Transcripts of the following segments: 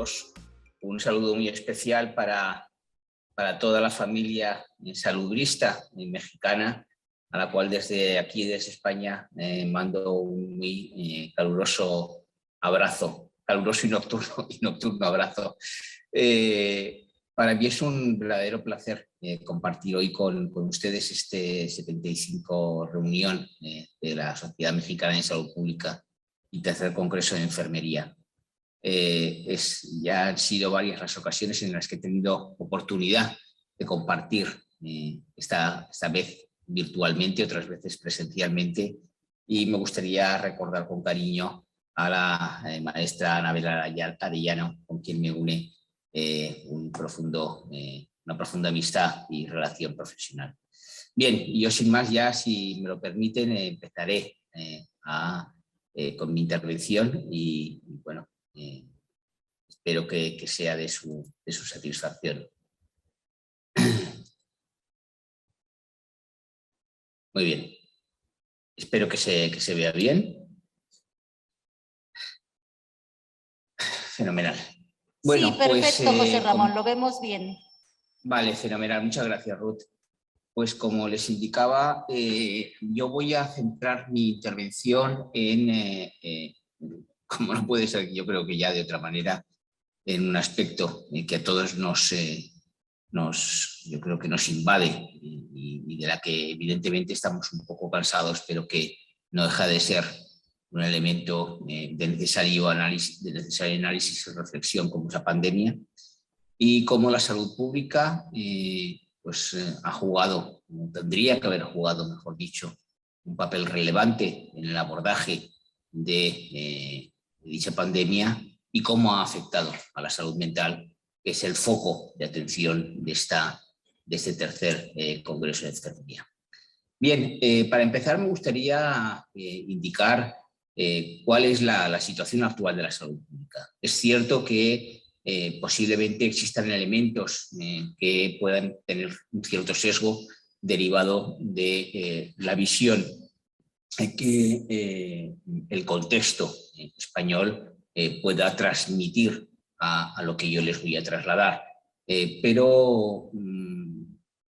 todos. Un saludo muy especial para toda la familia salubrista mexicana, a la cual desde aquí, desde España, mando un muy caluroso abrazo, caluroso y nocturno abrazo. Para mí es un verdadero placer compartir hoy con ustedes este 75 reunión de la Sociedad Mexicana de Salud Pública y tercer Congreso de Enfermería. Ya han sido varias las ocasiones en las que he tenido oportunidad de compartir, esta vez virtualmente, otras veces presencialmente, y me gustaría recordar con cariño a la maestra Anabel Arellano, con quien me une una profunda amistad y relación profesional. Bien, yo sin más ya, si me lo permiten, empezaré con mi intervención y bueno, espero que sea de su satisfacción. Muy bien, espero que se vea bien. Fenomenal. Bueno, sí, perfecto, José Ramón, lo vemos bien. Vale, fenomenal, muchas gracias, Ruth. Pues como les indicaba, yo voy a centrar mi intervención en, como no puede ser, yo creo que ya de otra manera, en un aspecto que a todos yo creo que nos invade y de la que evidentemente estamos un poco cansados, pero que no deja de ser un elemento de necesario análisis y reflexión, como es la pandemia, y cómo la salud pública ha jugado, tendría que haber jugado, mejor dicho, un papel relevante en el abordaje de dicha pandemia y cómo ha afectado a la salud mental, que es el foco de atención de este tercer Congreso de Enfermería. Bien, para empezar me gustaría indicar cuál es la situación actual de la salud pública. Es cierto que posiblemente existan elementos que puedan tener un cierto sesgo derivado de la visión que el contexto español pueda transmitir a lo que yo les voy a trasladar. Pero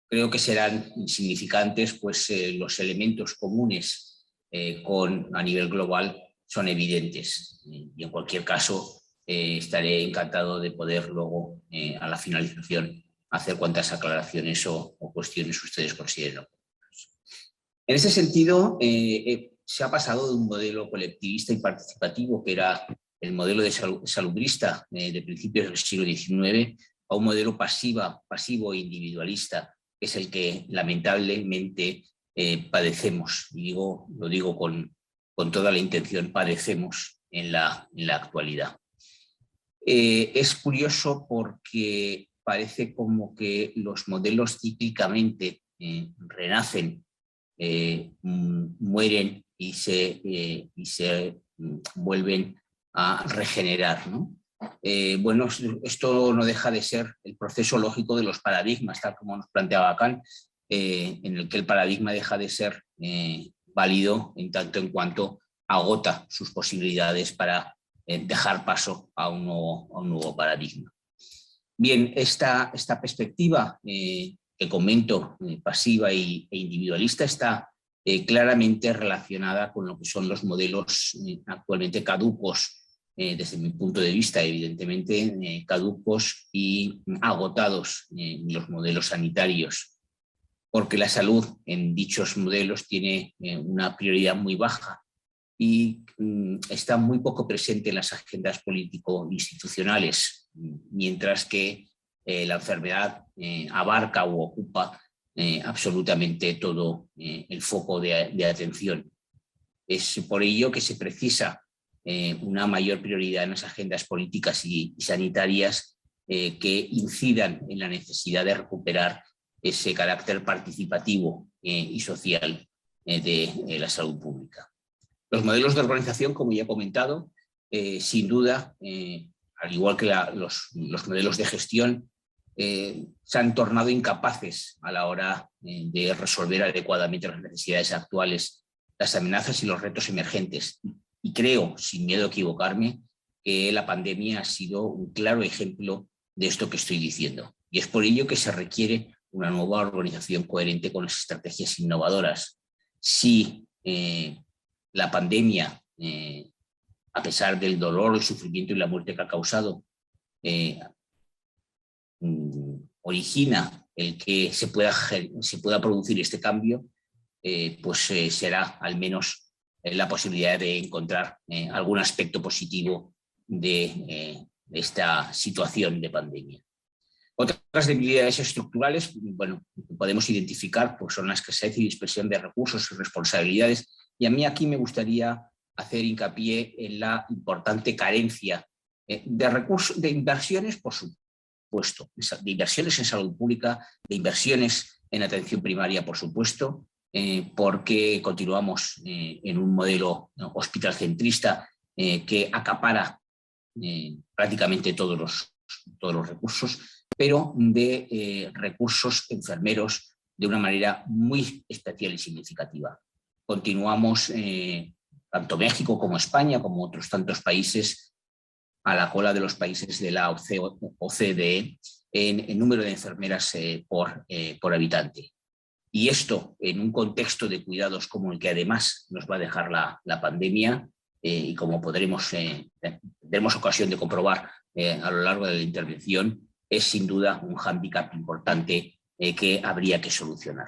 creo que serán insignificantes, pues los elementos comunes a nivel global son evidentes. Y en cualquier caso, estaré encantado de poder luego, a la finalización, hacer cuantas aclaraciones o cuestiones ustedes consideren. En ese sentido, se ha pasado de un modelo colectivista y participativo, que era el modelo de salubrista de principios del siglo XIX, a un modelo pasivo e individualista, que es el que lamentablemente padecemos, y lo digo con toda la intención, padecemos en la actualidad. Es curioso porque parece como que los modelos cíclicamente renacen, mueren y se vuelven a regenerar, ¿no? Bueno, esto no deja de ser el proceso lógico de los paradigmas, tal como nos planteaba Kant, en el que el paradigma deja de ser válido en tanto en cuanto agota sus posibilidades para dejar paso a un nuevo paradigma. Bien, esta perspectiva que comento, pasiva e individualista, está claramente relacionada con lo que son los modelos actualmente caducos, desde mi punto de vista, evidentemente caducos y agotados los modelos sanitarios, porque la salud en dichos modelos tiene una prioridad muy baja y está muy poco presente en las agendas político-institucionales, mientras que la enfermedad abarca o ocupa absolutamente todo el foco de atención. Es por ello que se precisa una mayor prioridad en las agendas políticas y sanitarias que incidan en la necesidad de recuperar ese carácter participativo y social de la salud pública. Los modelos de organización, como ya he comentado, sin duda, al igual que los modelos de gestión, se han tornado incapaces a la hora de resolver adecuadamente las necesidades actuales, las amenazas y los retos emergentes. Y creo, sin miedo a equivocarme, que la pandemia ha sido un claro ejemplo de esto que estoy diciendo. Y es por ello que se requiere una nueva organización coherente con las estrategias innovadoras. Si la pandemia, a pesar del dolor, el sufrimiento y la muerte que ha causado, origina el que se pueda producir este cambio, pues será al menos la posibilidad de encontrar algún aspecto positivo de esta situación de pandemia. Otras debilidades estructurales, bueno, que podemos identificar, pues son la escasez y dispersión de recursos y responsabilidades, y a mí aquí me gustaría hacer hincapié en la importante carencia de recursos, de inversiones, por supuesto, de inversiones en salud pública, de inversiones en atención primaria, por supuesto, porque continuamos en un modelo hospitalcentrista que acapara prácticamente todos los recursos, pero de recursos enfermeros de una manera muy especial y significativa. Continuamos, tanto México como España, como otros tantos países, a la cola de los países de la OCDE en número de enfermeras por habitante. Y esto en un contexto de cuidados como el que además nos va a dejar la pandemia, y como tendremos ocasión de comprobar a lo largo de la intervención, es sin duda un hándicap importante que habría que solucionar.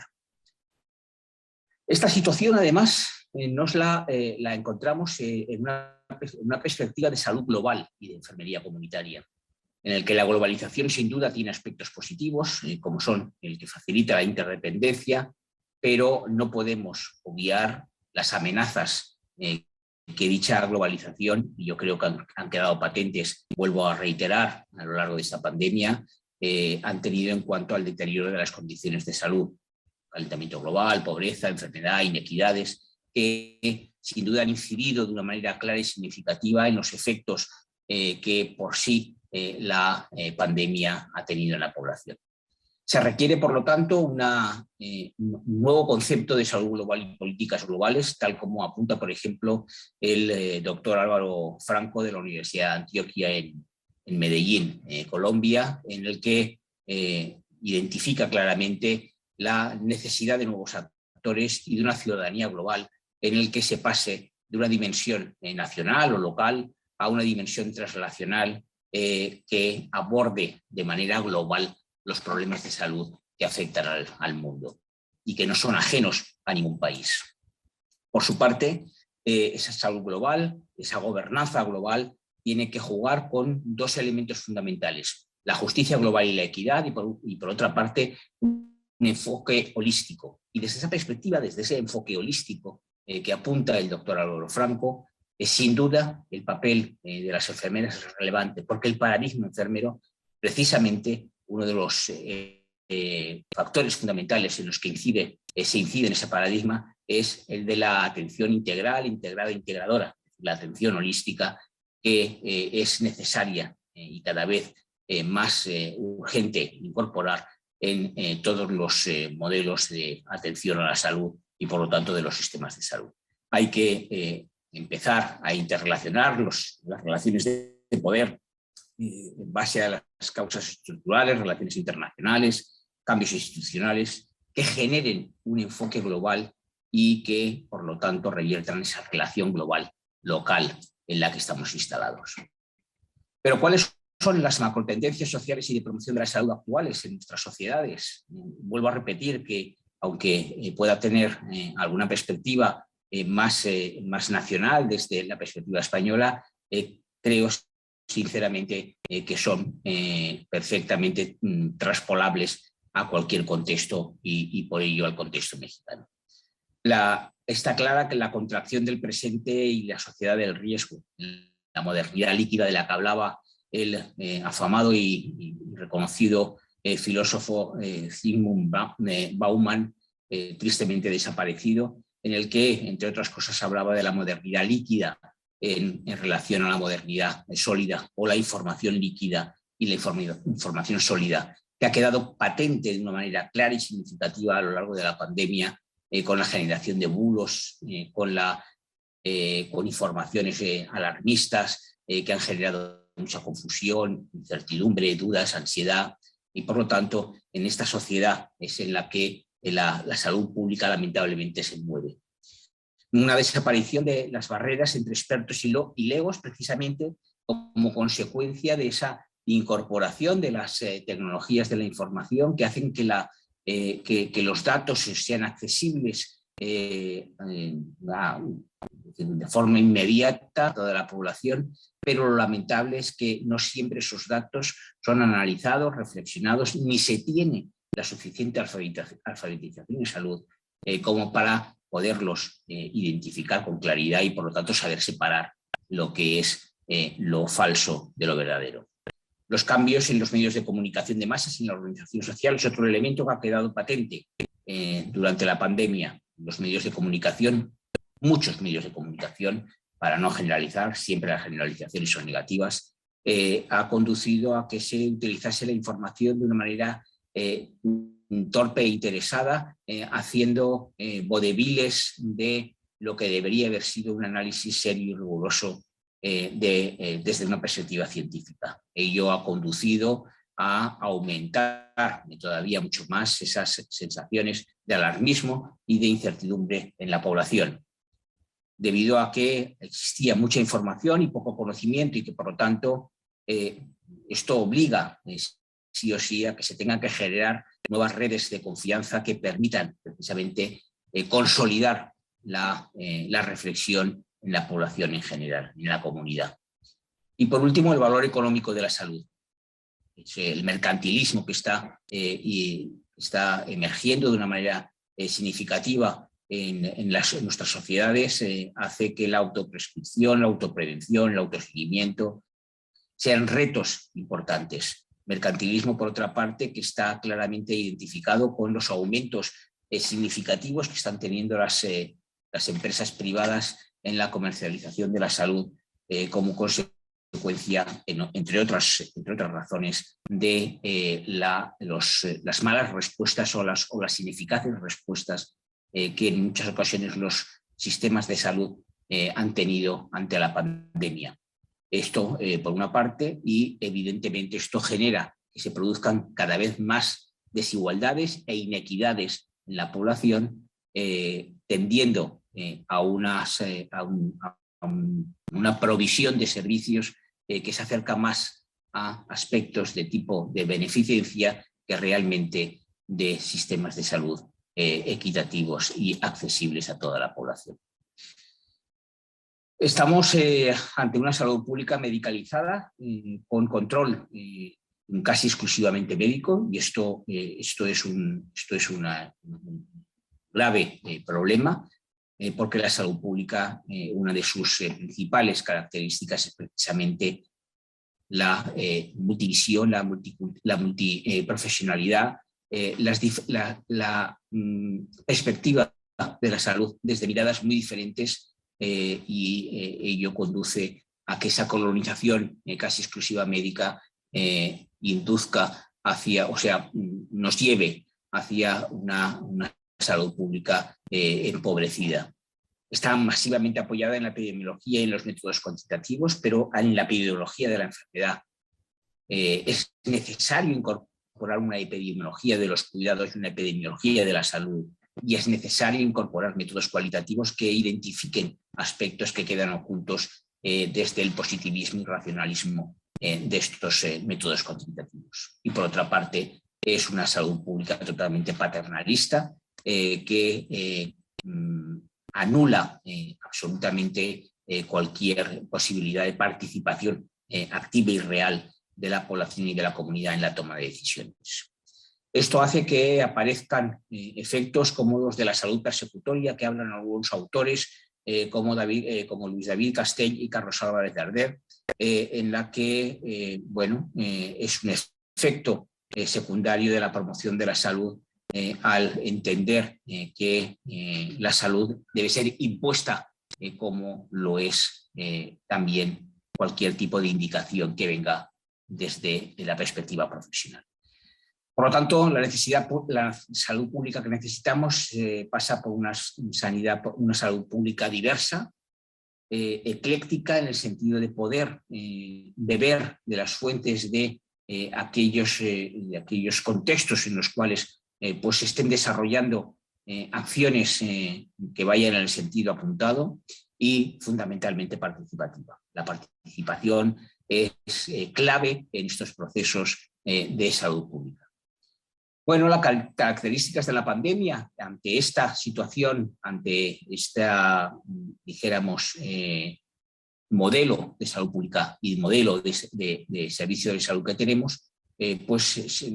Esta situación, además, nos la encontramos en una perspectiva de salud global y de enfermería comunitaria, en el que la globalización sin duda tiene aspectos positivos, como son el que facilita la interdependencia, pero no podemos obviar las amenazas que dicha globalización, y yo creo que han quedado patentes, vuelvo a reiterar, a lo largo de esta pandemia, han tenido en cuanto al deterioro de las condiciones de salud. Calentamiento global, pobreza, enfermedad, inequidades, que sin duda han incidido de una manera clara y significativa en los efectos que por sí la pandemia ha tenido en la población. Se requiere, por lo tanto, un nuevo concepto de salud global y políticas globales, tal como apunta, por ejemplo, el doctor Álvaro Franco de la Universidad de Antioquia en Medellín, Colombia, en el que identifica claramente la necesidad de nuevos actores y de una ciudadanía global en el que se pase de una dimensión nacional o local a una dimensión transnacional que aborde de manera global los problemas de salud que afectan al mundo y que no son ajenos a ningún país. Por su parte, esa salud global, esa gobernanza global, tiene que jugar con dos elementos fundamentales: la justicia global y la equidad, y por otra parte, un enfoque holístico. Y desde esa perspectiva, desde ese enfoque holístico que apunta el doctor Álvaro Franco, sin duda el papel de las enfermeras es relevante, porque el paradigma enfermero, precisamente, uno de los factores fundamentales en los que se incide en ese paradigma es el de la atención integral, integrada e integradora, la atención holística, que es necesaria y cada vez más urgente incorporar en todos los modelos de atención a la salud y, por lo tanto, de los sistemas de salud. Hay que empezar a interrelacionar las relaciones de poder en base a las causas estructurales, relaciones internacionales, cambios institucionales, que generen un enfoque global y que, por lo tanto, reviertan esa relación global, local, en la que estamos instalados. Pero ¿cuáles son las macrotendencias sociales y de promoción de la salud actuales en nuestras sociedades? Vuelvo a repetir que, aunque pueda tener alguna perspectiva más nacional desde la perspectiva española, creo sinceramente que son perfectamente traspolables a cualquier contexto y por ello al contexto mexicano. Está clara que la contracción del presente y la sociedad del riesgo, la modernidad líquida de la que hablaba el afamado y reconocido filósofo Zygmunt Bauman, tristemente desaparecido, en el que, entre otras cosas, hablaba de la modernidad líquida en relación a la modernidad sólida, o la información líquida y la información sólida, que ha quedado patente de una manera clara y significativa a lo largo de la pandemia, con la generación de bulos, con informaciones alarmistas, que han generado mucha confusión, incertidumbre, dudas, ansiedad, y por lo tanto en esta sociedad es en la que la salud pública lamentablemente se mueve. Una desaparición de las barreras entre expertos y legos, precisamente como consecuencia de esa incorporación de las tecnologías de la información que hacen que los datos sean accesibles de forma inmediata a toda la población, pero lo lamentable es que no siempre esos datos son analizados, reflexionados, ni se tiene la suficiente alfabetización en salud como para poderlos identificar con claridad y por lo tanto saber separar lo que es lo falso de lo verdadero. Los cambios en los medios de comunicación de masas y en la organización social es otro elemento que ha quedado patente durante la pandemia. Los medios de comunicación, muchos medios de comunicación, para no generalizar, siempre las generalizaciones son negativas, ha conducido a que se utilizase la información de una manera torpe e interesada, haciendo vodeviles de lo que debería haber sido un análisis serio y riguroso desde una perspectiva científica. Ello ha conducido a aumentar todavía mucho más esas sensaciones de alarmismo y de incertidumbre en la población, debido a que existía mucha información y poco conocimiento y que por lo tanto esto obliga sí o sí a que se tengan que generar nuevas redes de confianza que permitan precisamente consolidar la reflexión en la población en general, en la comunidad. Y por último, el valor económico de la salud. Es el mercantilismo que está emergiendo de una manera significativa en nuestras sociedades, hace que la autoprescripción, la autoprevención, el autoseguimiento sean retos importantes. Mercantilismo, por otra parte, que está claramente identificado con los aumentos significativos que están teniendo las empresas privadas en la comercialización de la salud como consecuencia, entre otras razones, de las malas respuestas o las ineficaces respuestas que en muchas ocasiones los sistemas de salud han tenido ante la pandemia. Esto por una parte, y evidentemente esto genera que se produzcan cada vez más desigualdades e inequidades en la población, tendiendo a una provisión de servicios que se acerca más a aspectos de tipo de beneficencia que realmente de sistemas de salud equitativos y accesibles a toda la población. Estamos ante una salud pública medicalizada, con control casi exclusivamente médico, y esto es un grave problema, porque la salud pública, una de sus principales características es precisamente la multivisión, la multiprofesionalidad, la perspectiva de la salud desde miradas muy diferentes, y ello conduce a que esa colonización casi exclusiva médica induzca hacia, o sea, nos lleve hacia una salud pública empobrecida. Está masivamente apoyada en la epidemiología y en los métodos cuantitativos, pero en la epidemiología de la enfermedad. Es necesario incorporar una epidemiología de los cuidados y una epidemiología de la salud, y es necesario incorporar métodos cualitativos que identifiquen aspectos que quedan ocultos desde el positivismo y racionalismo de estos métodos cuantitativos. Y por otra parte, es una salud pública totalmente paternalista que anula absolutamente cualquier posibilidad de participación activa y real de la población y de la comunidad en la toma de decisiones. Esto hace que aparezcan efectos como los de la salud persecutoria, que hablan algunos autores como Luis David Castell y Carlos Álvarez de Arder, en la que es un efecto secundario de la promoción de la salud, al entender que la salud debe ser impuesta como lo es también cualquier tipo de indicación que venga desde la perspectiva profesional. Por lo tanto, la salud pública que necesitamos pasa por una salud pública diversa, ecléctica en el sentido de poder beber de las fuentes de aquellos contextos en los cuales pues se estén desarrollando acciones que vayan en el sentido apuntado y fundamentalmente participativa. La participación es clave en estos procesos de salud pública. Bueno, las características de la pandemia ante esta situación, ante esta, dijéramos, modelo de salud pública y modelo de servicio de salud que tenemos, pues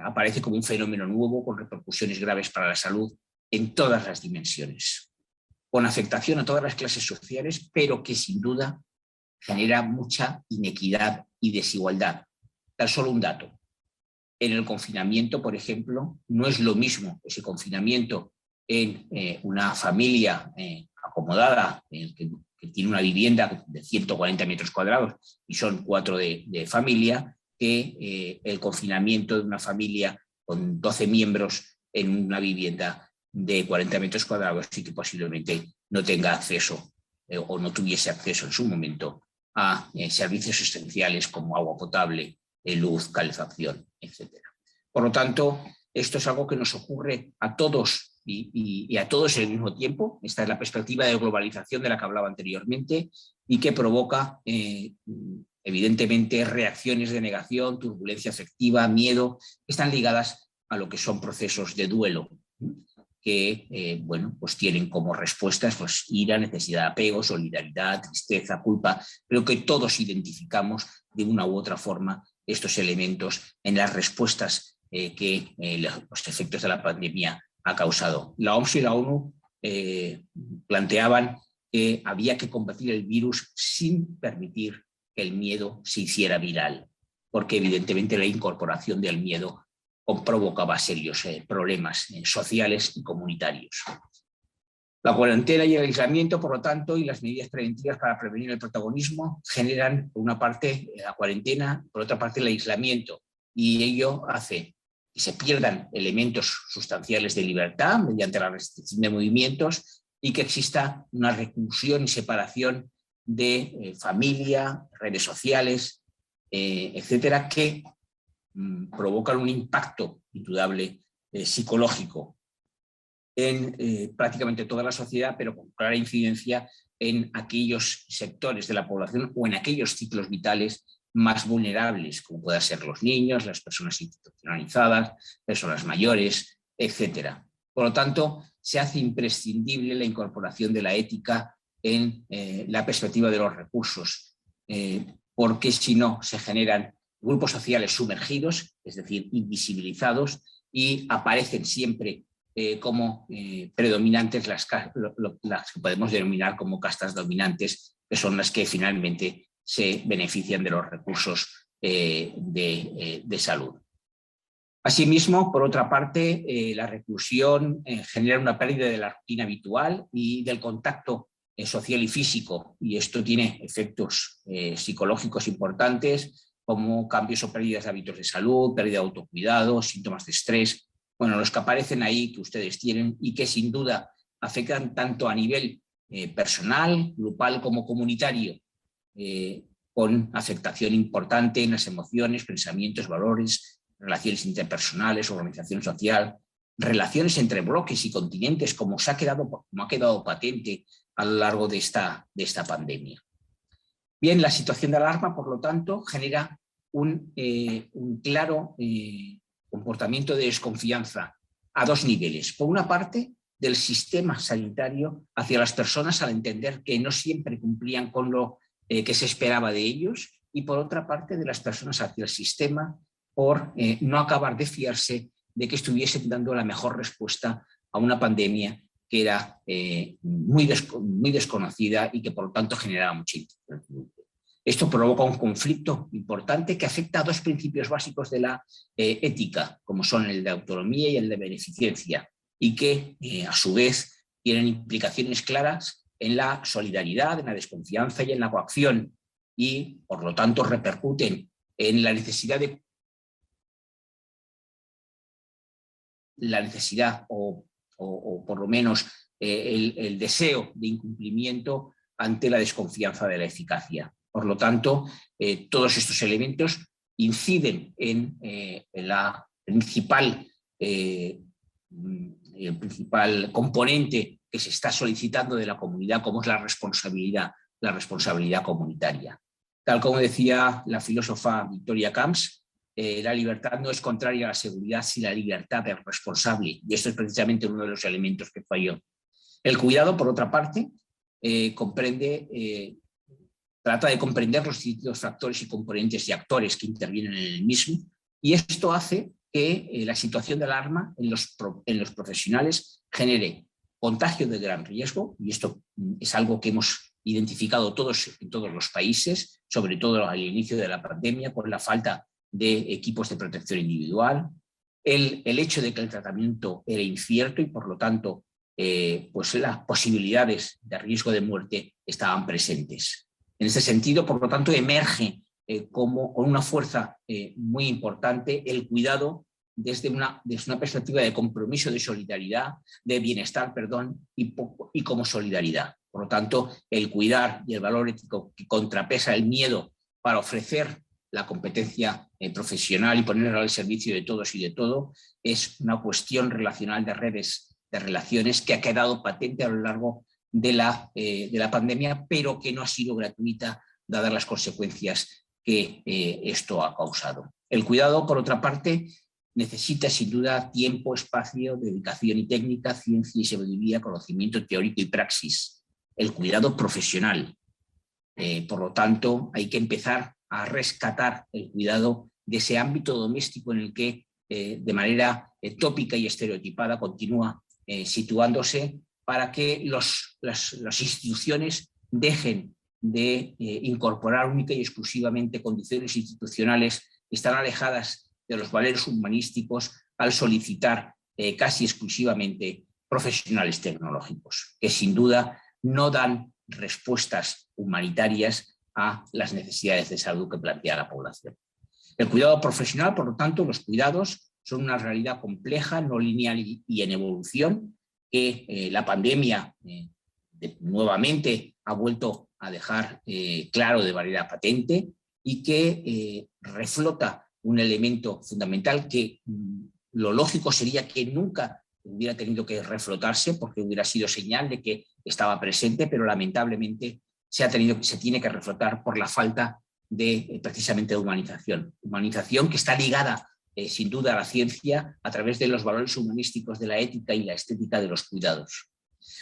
aparece como un fenómeno nuevo con repercusiones graves para la salud en todas las dimensiones, con afectación a todas las clases sociales, pero que sin duda genera mucha inequidad y desigualdad. Tan solo un dato. En el confinamiento, por ejemplo, no es lo mismo ese confinamiento en una familia acomodada, que tiene una vivienda de 140 metros cuadrados y son 4 de familia, que el confinamiento de una familia con 12 miembros en una vivienda de 40 metros cuadrados y que posiblemente no tenga acceso o no tuviese acceso en su momento a servicios esenciales como agua potable, luz, calefacción, etc. Por lo tanto, esto es algo que nos ocurre a todos y a todos al mismo tiempo. Esta es la perspectiva de globalización de la que hablaba anteriormente y que provoca, evidentemente, reacciones de negación, turbulencia afectiva, miedo, que están ligadas a lo que son procesos de duelo, que bueno, pues tienen como respuestas pues, ira, necesidad de apego, solidaridad, tristeza, culpa, pero que todos identificamos de una u otra forma estos elementos en las respuestas que los efectos de la pandemia ha causado. La OMS y la ONU planteaban que había que combatir el virus sin permitir que el miedo se hiciera viral, porque evidentemente la incorporación del miedo provocaba serios problemas sociales y comunitarios. La cuarentena y el aislamiento, por lo tanto, y las medidas preventivas para prevenir el protagonismo generan, por una parte, la cuarentena, por otra parte, el aislamiento, y ello hace que se pierdan elementos sustanciales de libertad mediante la restricción de movimientos y que exista una reclusión y separación de familia, redes sociales, etcétera, que provocan un impacto indudable psicológico en prácticamente toda la sociedad, pero con clara incidencia en aquellos sectores de la población o en aquellos ciclos vitales más vulnerables, como puedan ser los niños, las personas institucionalizadas, personas mayores, etc. Por lo tanto, se hace imprescindible la incorporación de la ética en la perspectiva de los recursos, porque si no se generan grupos sociales sumergidos, es decir, invisibilizados, y aparecen siempre como predominantes las que podemos denominar como castas dominantes, que son las que finalmente se benefician de los recursos de salud. Asimismo, por otra parte, la reclusión genera una pérdida de la rutina habitual y del contacto social y físico, y esto tiene efectos psicológicos importantes, como cambios o pérdidas de hábitos de salud, pérdida de autocuidado, síntomas de estrés, bueno, los que aparecen ahí, que ustedes tienen y que sin duda afectan tanto a nivel personal, grupal como comunitario, con afectación importante en las emociones, pensamientos, valores, relaciones interpersonales, organización social, relaciones entre bloques y continentes, como ha quedado patente a lo largo de esta pandemia. Bien, la situación de alarma, por lo tanto, genera un claro comportamiento de desconfianza a dos niveles. Por una parte, del sistema sanitario hacia las personas al entender que no siempre cumplían con lo que se esperaba de ellos, y por otra parte, de las personas hacia el sistema por no acabar de fiarse de que estuviesen dando la mejor respuesta a una pandemia que era muy desconocida y que por lo tanto generaba mucha incertidumbre. Esto provoca un conflicto importante que afecta a dos principios básicos de la ética, como son el de autonomía y el de beneficencia, y que a su vez tienen implicaciones claras en la solidaridad, en la desconfianza y en la coacción, y por lo tanto repercuten en la necesidad o por lo menos el deseo de incumplimiento ante la desconfianza de la eficacia. Por lo tanto, todos estos elementos inciden en el principal componente que se está solicitando de la comunidad, como es la responsabilidad comunitaria. Tal como decía la filósofa Victoria Camps, la libertad no es contraria a la seguridad, sino la libertad es responsable. Y esto es precisamente uno de los elementos que falló. El cuidado, por otra parte, trata de comprender los distintos factores y componentes y actores que intervienen en el mismo, y esto hace que la situación de alarma en los profesionales genere contagio de gran riesgo, y esto es algo que hemos identificado todos en todos los países, sobre todo al inicio de la pandemia, por la falta de equipos de protección individual, el hecho de que el tratamiento era incierto y por lo tanto pues las posibilidades de riesgo de muerte estaban presentes. En ese sentido, por lo tanto, emerge como con una fuerza muy importante el cuidado desde una perspectiva de compromiso, de solidaridad, de bienestar, y como solidaridad. Por lo tanto, el cuidar y el valor ético que contrapesa el miedo para ofrecer la competencia profesional y ponerla al servicio de todos y de todo, es una cuestión relacional de redes de relaciones que ha quedado patente a lo largo de la pandemia, pero que no ha sido gratuita dadas las consecuencias que esto ha causado. El cuidado, por otra parte, necesita sin duda tiempo, espacio, dedicación y técnica, ciencia y sabiduría, conocimiento teórico y praxis. El cuidado profesional. Por lo tanto, hay que empezar a rescatar el cuidado de ese ámbito doméstico en el que de manera tópica y estereotipada continúa situándose, para que las instituciones dejen de incorporar única y exclusivamente condiciones institucionales que están alejadas de los valores humanísticos al solicitar casi exclusivamente profesionales tecnológicos, que sin duda no dan respuestas humanitarias a las necesidades de salud que plantea la población. El cuidado profesional, por lo tanto, los cuidados son una realidad compleja, no lineal y en evolución, que la pandemia nuevamente ha vuelto a dejar claro de manera patente y que reflota un elemento fundamental que lo lógico sería que nunca hubiera tenido que reflotarse porque hubiera sido señal de que estaba presente, pero lamentablemente se tiene que reflotar por la falta de precisamente de humanización. Humanización que está ligada sin duda a la ciencia a través de los valores humanísticos de la ética y la estética de los cuidados.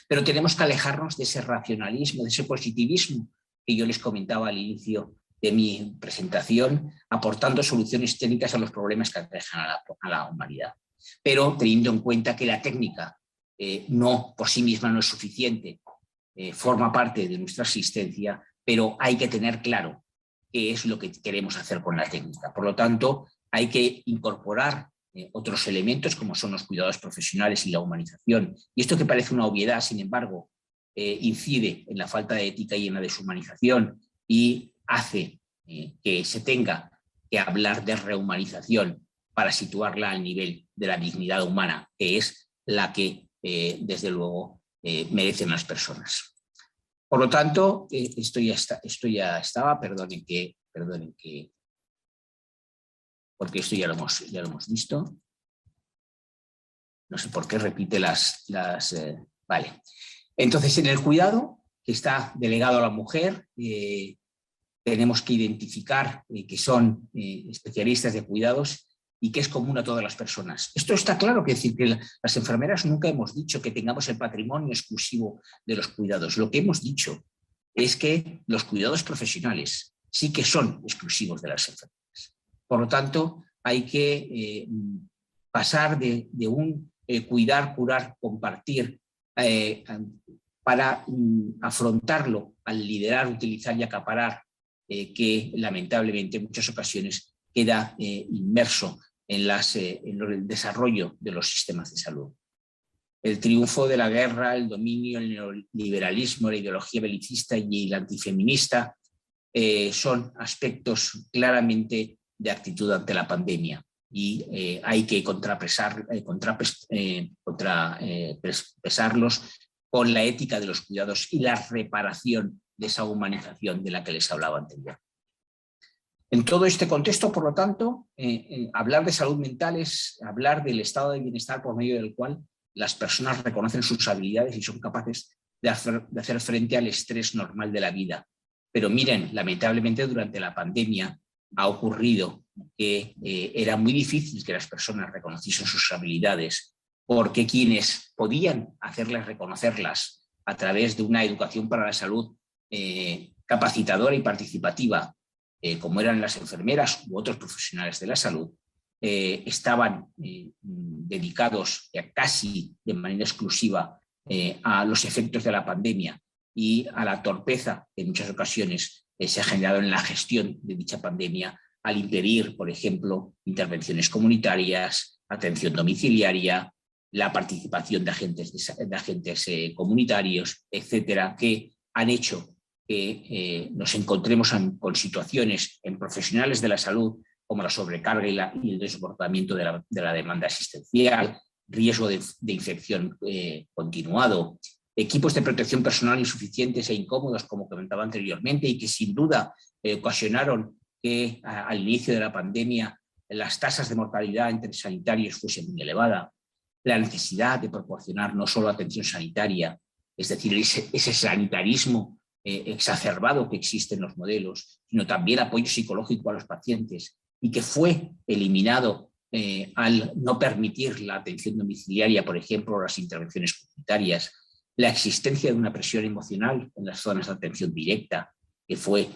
Pero tenemos que alejarnos de ese racionalismo, de ese positivismo que yo les comentaba al inicio de mi presentación, aportando soluciones técnicas a los problemas que aquejan a la humanidad. Pero teniendo en cuenta que la técnica no por sí misma no es suficiente, forma parte de nuestra existencia, pero hay que tener claro qué es lo que queremos hacer con la técnica. Por lo tanto, hay que incorporar otros elementos como son los cuidados profesionales y la humanización. Y esto que parece una obviedad, sin embargo, incide en la falta de ética y en la deshumanización y hace que se tenga que hablar de rehumanización para situarla al nivel de la dignidad humana, que es la que, desde luego, merecen las personas. Por lo tanto, esto ya estaba, perdonen que porque esto ya lo hemos visto. No sé por qué repite vale. Entonces, en el cuidado, que está delegado a la mujer, tenemos que identificar que son especialistas de cuidados y que es común a todas las personas. Esto está claro, que decir que las enfermeras nunca hemos dicho que tengamos el patrimonio exclusivo de los cuidados. Lo que hemos dicho es que los cuidados profesionales sí que son exclusivos de las enfermeras. Por lo tanto, hay que pasar de un cuidar, curar, compartir, para afrontarlo al liderar, utilizar y acaparar, que lamentablemente en muchas ocasiones queda inmerso en el desarrollo de los sistemas de salud. El triunfo de la guerra, el dominio, el neoliberalismo, la ideología belicista y la antifeminista son aspectos claramente de actitud ante la pandemia y hay que contrapesarlos con la ética de los cuidados y la reparación de esa humanización de la que les hablaba anteriormente. En todo este contexto, por lo tanto, hablar de salud mental es hablar del estado de bienestar por medio del cual las personas reconocen sus habilidades y son capaces de hacer frente al estrés normal de la vida. Pero miren, lamentablemente durante la pandemia ha ocurrido que era muy difícil que las personas reconociesen sus habilidades, porque quienes podían hacerlas reconocerlas a través de una educación para la salud capacitadora y participativa, como eran las enfermeras u otros profesionales de la salud, estaban dedicados casi de manera exclusiva a los efectos de la pandemia y a la torpeza que en muchas ocasiones se ha generado en la gestión de dicha pandemia al impedir, por ejemplo, intervenciones comunitarias, atención domiciliaria, la participación de agentes comunitarios, etcétera, que han hecho que nos encontremos con situaciones en profesionales de la salud como la sobrecarga y el desbordamiento de la demanda asistencial, riesgo de infección continuado, equipos de protección personal insuficientes e incómodos, como comentaba anteriormente, y que sin duda ocasionaron que al inicio de la pandemia las tasas de mortalidad entre sanitarios fuesen muy elevadas, la necesidad de proporcionar no solo atención sanitaria, es decir, ese sanitarismo exacerbado que existe en los modelos, sino también apoyo psicológico a los pacientes y que fue eliminado al no permitir la atención domiciliaria, por ejemplo, las intervenciones comunitarias, la existencia de una presión emocional en las zonas de atención directa, que fue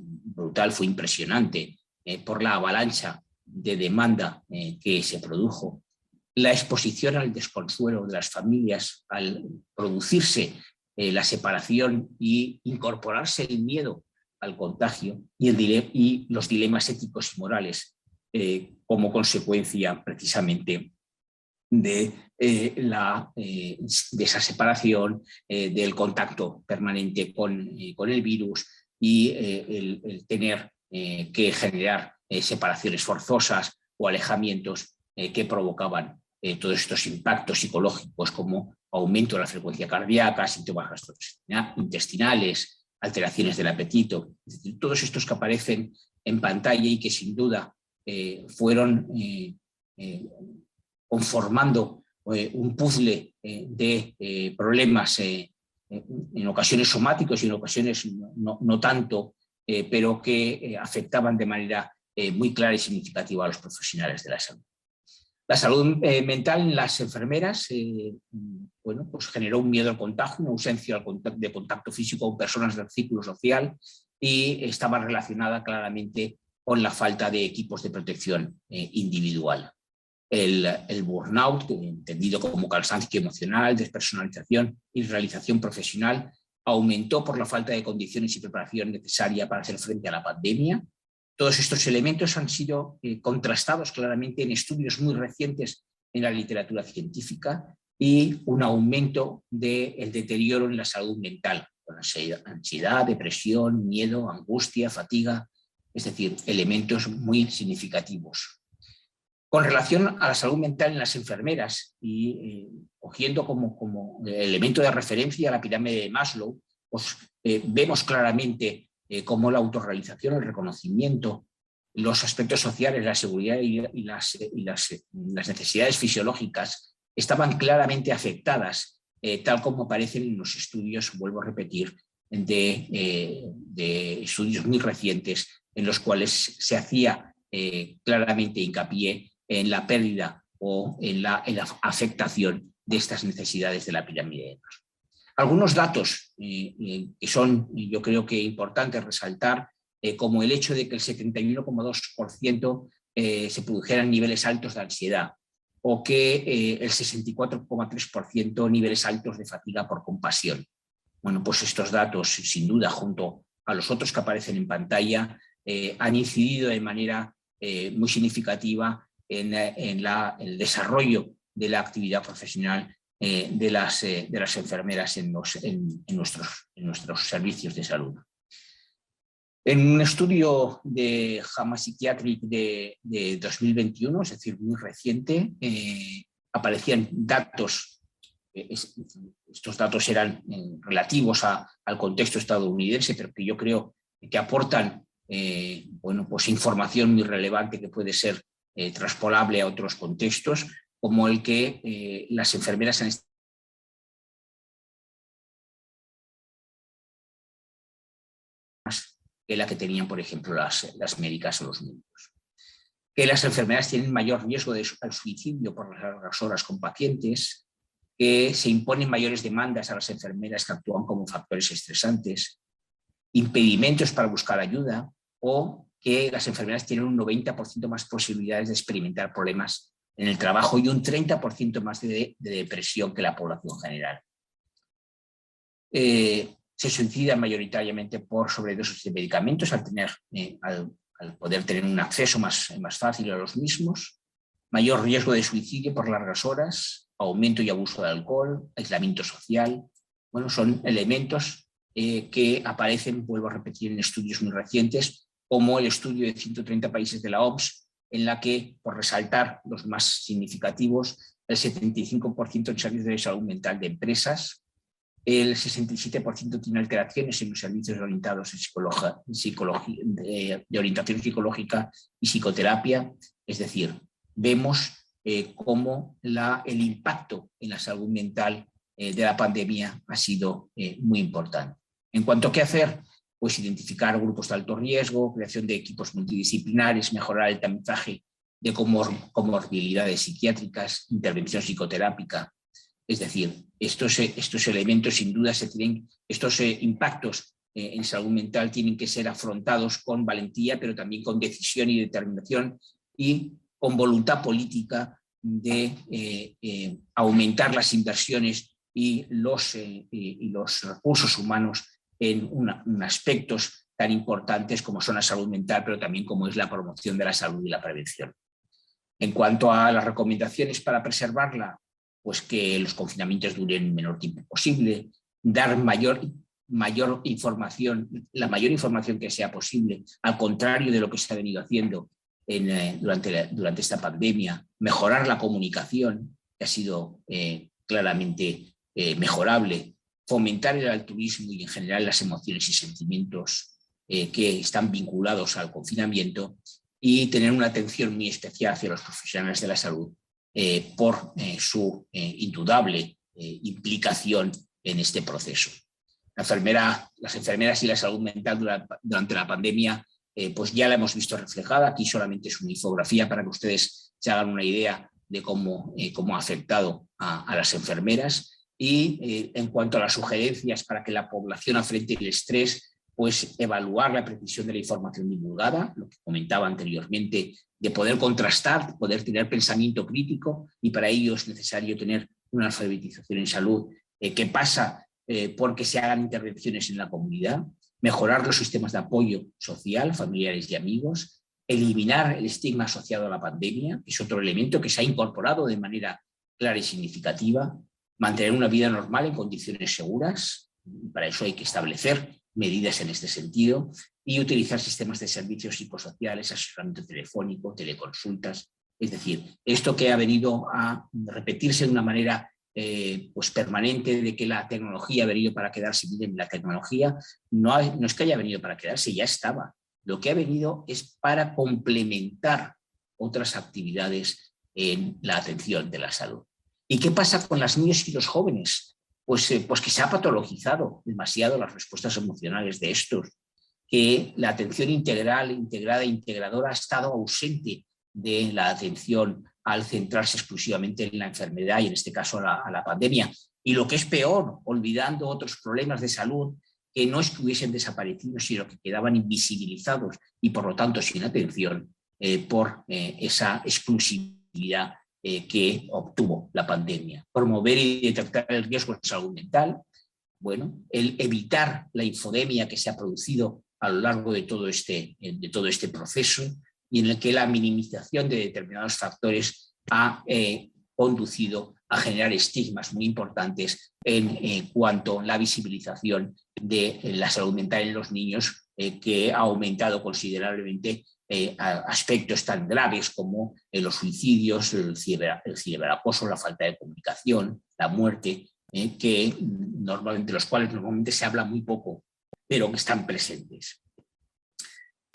brutal, fue impresionante, por la avalancha de demanda que se produjo, la exposición al desconsuelo de las familias al producirse la separación y incorporarse el miedo al contagio y los dilemas éticos y morales como consecuencia precisamente de esa separación, del contacto permanente con el virus y el tener que generar separaciones forzosas o alejamientos que provocaban todos estos impactos psicológicos como aumento de la frecuencia cardíaca, síntomas gastrointestinales, alteraciones del apetito, es decir, todos estos que aparecen en pantalla y que sin duda fueron conformando un puzzle de problemas en ocasiones somáticos y en ocasiones no tanto, pero que afectaban de manera muy clara y significativa a los profesionales de la salud. La salud mental en las enfermeras pues generó un miedo al contagio, una ausencia de contacto físico con personas del círculo social y estaba relacionada claramente con la falta de equipos de protección individual. El burnout, entendido como cansancio emocional, despersonalización y realización profesional, aumentó por la falta de condiciones y preparación necesaria para hacer frente a la pandemia. Todos estos elementos han sido contrastados claramente en estudios muy recientes en la literatura científica y un aumento del deterioro en la salud mental, con ansiedad, depresión, miedo, angustia, fatiga, es decir, elementos muy significativos. Con relación a la salud mental en las enfermeras y cogiendo como elemento de referencia la pirámide de Maslow, pues vemos claramente cómo la autorrealización, el reconocimiento, los aspectos sociales, la seguridad y las necesidades fisiológicas estaban claramente afectadas, tal como aparecen en los estudios, vuelvo a repetir, de estudios muy recientes en los cuales se hacía claramente hincapié en la pérdida o en la afectación de estas necesidades de la pirámide de Maslow. Algunos datos que son, yo creo que importantes resaltar, como el hecho de que el 71,2% se produjeran niveles altos de ansiedad o que el 64,3% niveles altos de fatiga por compasión. Bueno, pues estos datos, sin duda, junto a los otros que aparecen en pantalla, han incidido de manera muy significativa en el desarrollo de la actividad profesional de las enfermeras en nuestros servicios de salud. En un estudio de JAMA Psychiatric de 2021, es decir, muy reciente, aparecían datos estos datos eran relativos al contexto estadounidense, pero que yo creo que aportan bueno, pues información muy relevante que puede ser traspolable a otros contextos, como el que las enfermeras han que la que tenían, por ejemplo, las médicas o los médicos. Que las enfermeras tienen mayor riesgo al suicidio por las largas horas con pacientes, que se imponen mayores demandas a las enfermeras que actúan como factores estresantes, impedimentos para buscar ayuda, o que las enfermeras tienen un 90% más posibilidades de experimentar problemas en el trabajo y un 30% más de depresión que la población general. Se suicidan mayoritariamente por sobredosis de medicamentos al poder tener un acceso más fácil a los mismos, mayor riesgo de suicidio por largas horas, aumento y abuso de alcohol, aislamiento social. Bueno, son elementos que aparecen, vuelvo a repetir, en estudios muy recientes, como el estudio de 130 países de la OMS, en la que, por resaltar los más significativos, el 75% en servicios de salud mental de empresas, el 67% tiene alteraciones en los servicios orientados en de orientación psicológica y psicoterapia. Es decir, vemos cómo el impacto en la salud mental de la pandemia ha sido muy importante. En cuanto a qué hacer, pues identificar grupos de alto riesgo, creación de equipos multidisciplinares, mejorar el tamizaje de comorbilidades psiquiátricas, intervención psicoterápica. Es decir, estos elementos sin duda estos impactos en salud mental tienen que ser afrontados con valentía, pero también con decisión y determinación y con voluntad política de aumentar las inversiones y los recursos humanos en aspectos tan importantes como son la salud mental, pero también como es la promoción de la salud y la prevención. En cuanto a las recomendaciones para preservarla, pues que los confinamientos duren el menor tiempo posible, dar mayor información, la mayor información que sea posible, al contrario de lo que se ha venido haciendo durante esta pandemia, mejorar la comunicación, que ha sido claramente mejorable, fomentar el altruismo y en general las emociones y sentimientos que están vinculados al confinamiento y tener una atención muy especial hacia los profesionales de la salud por su indudable implicación en este proceso. Las enfermeras y la salud mental durante la pandemia pues ya la hemos visto reflejada. Aquí solamente es una infografía para que ustedes se hagan una idea de cómo ha afectado a las enfermeras. Y en cuanto a las sugerencias para que la población afronte el estrés, pues evaluar la precisión de la información divulgada, lo que comentaba anteriormente, de poder contrastar, poder tener pensamiento crítico, y para ello es necesario tener una alfabetización en salud que pasa porque se hagan intervenciones en la comunidad, mejorar los sistemas de apoyo social, familiares y amigos, eliminar el estigma asociado a la pandemia, que es otro elemento que se ha incorporado de manera clara y significativa, mantener una vida normal en condiciones seguras. Para eso hay que establecer medidas en este sentido y utilizar sistemas de servicios psicosociales, asesoramiento telefónico, teleconsultas. Es decir, esto que ha venido a repetirse de una manera pues permanente, de que la tecnología ha venido para quedarse. Miren, la tecnología no es que haya venido para quedarse, ya estaba. Lo que ha venido es para complementar otras actividades en la atención de la salud. ¿Y qué pasa con las niñas y los jóvenes? Pues que se ha patologizado demasiado las respuestas emocionales de estos, que la atención integral, integrada e integradora ha estado ausente de la atención al centrarse exclusivamente en la enfermedad y en este caso a la pandemia. Y lo que es peor, olvidando otros problemas de salud que no es que hubiesen desaparecido, sino que quedaban invisibilizados y por lo tanto sin atención por esa exclusividad que obtuvo la pandemia. Promover y detectar el riesgo de salud mental, bueno, el evitar la infodemia que se ha producido a lo largo de todo este proceso y en el que la minimización de determinados factores ha conducido generar estigmas muy importantes en cuanto a la visibilización de la salud mental en los niños, que ha aumentado considerablemente aspectos tan graves como los suicidios, el ciberacoso, la falta de comunicación, la muerte, de los cuales normalmente se habla muy poco, pero que están presentes.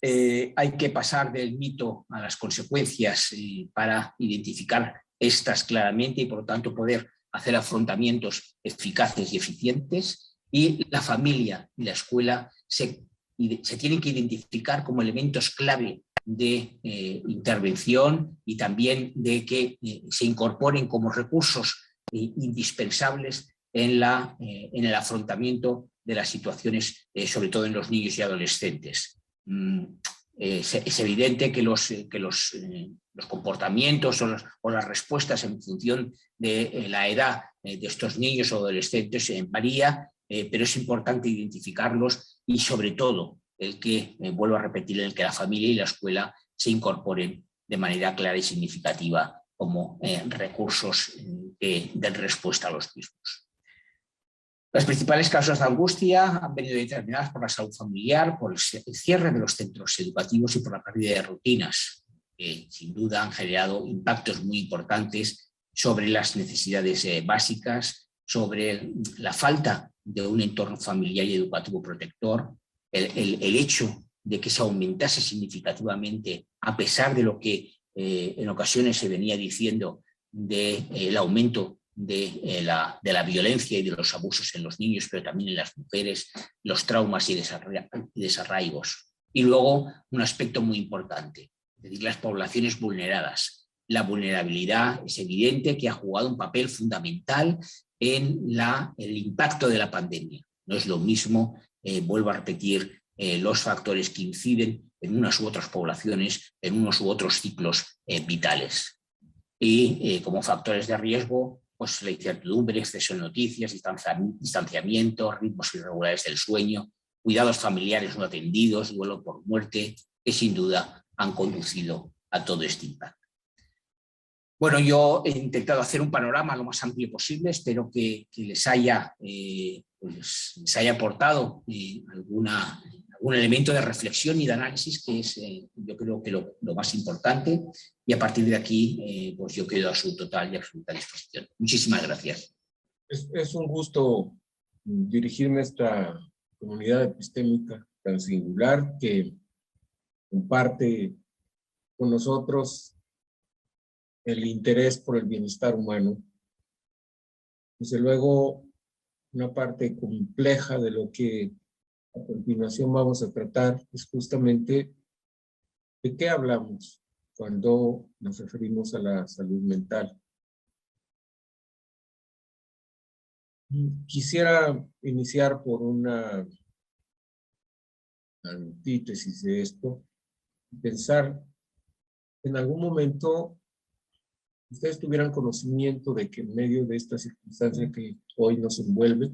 Hay que pasar del mito a las consecuencias para identificar estas claramente y por lo tanto poder hacer afrontamientos eficaces y eficientes, y la familia y la escuela se tienen que identificar como elementos clave de intervención y también de que se incorporen como recursos indispensables en el afrontamiento de las situaciones, sobre todo en los niños y adolescentes. Es evidente que los comportamientos o las respuestas en función de la edad de estos niños o adolescentes varía, pero es importante identificarlos y sobre todo vuelvo a repetir, el que la familia y la escuela se incorporen de manera clara y significativa como recursos que den respuesta a los mismos. Las principales causas de angustia han venido determinadas por la salud familiar, por el cierre de los centros educativos y por la pérdida de rutinas, que sin duda han generado impactos muy importantes sobre las necesidades básicas, sobre la falta de un entorno familiar y educativo protector, el hecho de que se aumentase significativamente, a pesar de lo que en ocasiones se venía diciendo del aumento de la violencia y de los abusos en los niños, pero también en las mujeres, los traumas y desarraigos. Y luego un aspecto muy importante, es decir, las poblaciones vulneradas. La vulnerabilidad es evidente que ha jugado un papel fundamental en el impacto de la pandemia. No es lo mismo, vuelvo a repetir, los factores que inciden en unas u otras poblaciones, en unos u otros ciclos vitales. Y como factores de riesgo, pues la incertidumbre, exceso de noticias, distanciamiento, ritmos irregulares del sueño, cuidados familiares no atendidos, duelo por muerte, que sin duda han conducido a todo este impacto. Bueno, yo he intentado hacer un panorama lo más amplio posible, espero que les haya aportado algún elemento de reflexión y de análisis, que es yo creo que lo más importante, y a partir de aquí pues yo quedo a su total y absoluta disposición. Muchísimas gracias. Es un gusto dirigirme a esta comunidad epistémica tan singular que comparte con nosotros el interés por el bienestar humano. Desde luego, una parte compleja de lo que a continuación vamos a tratar es justamente de qué hablamos cuando nos referimos a la salud mental. Quisiera iniciar por una antítesis de esto, pensar en algún momento ustedes tuvieran conocimiento de que en medio de esta circunstancia que hoy nos envuelve,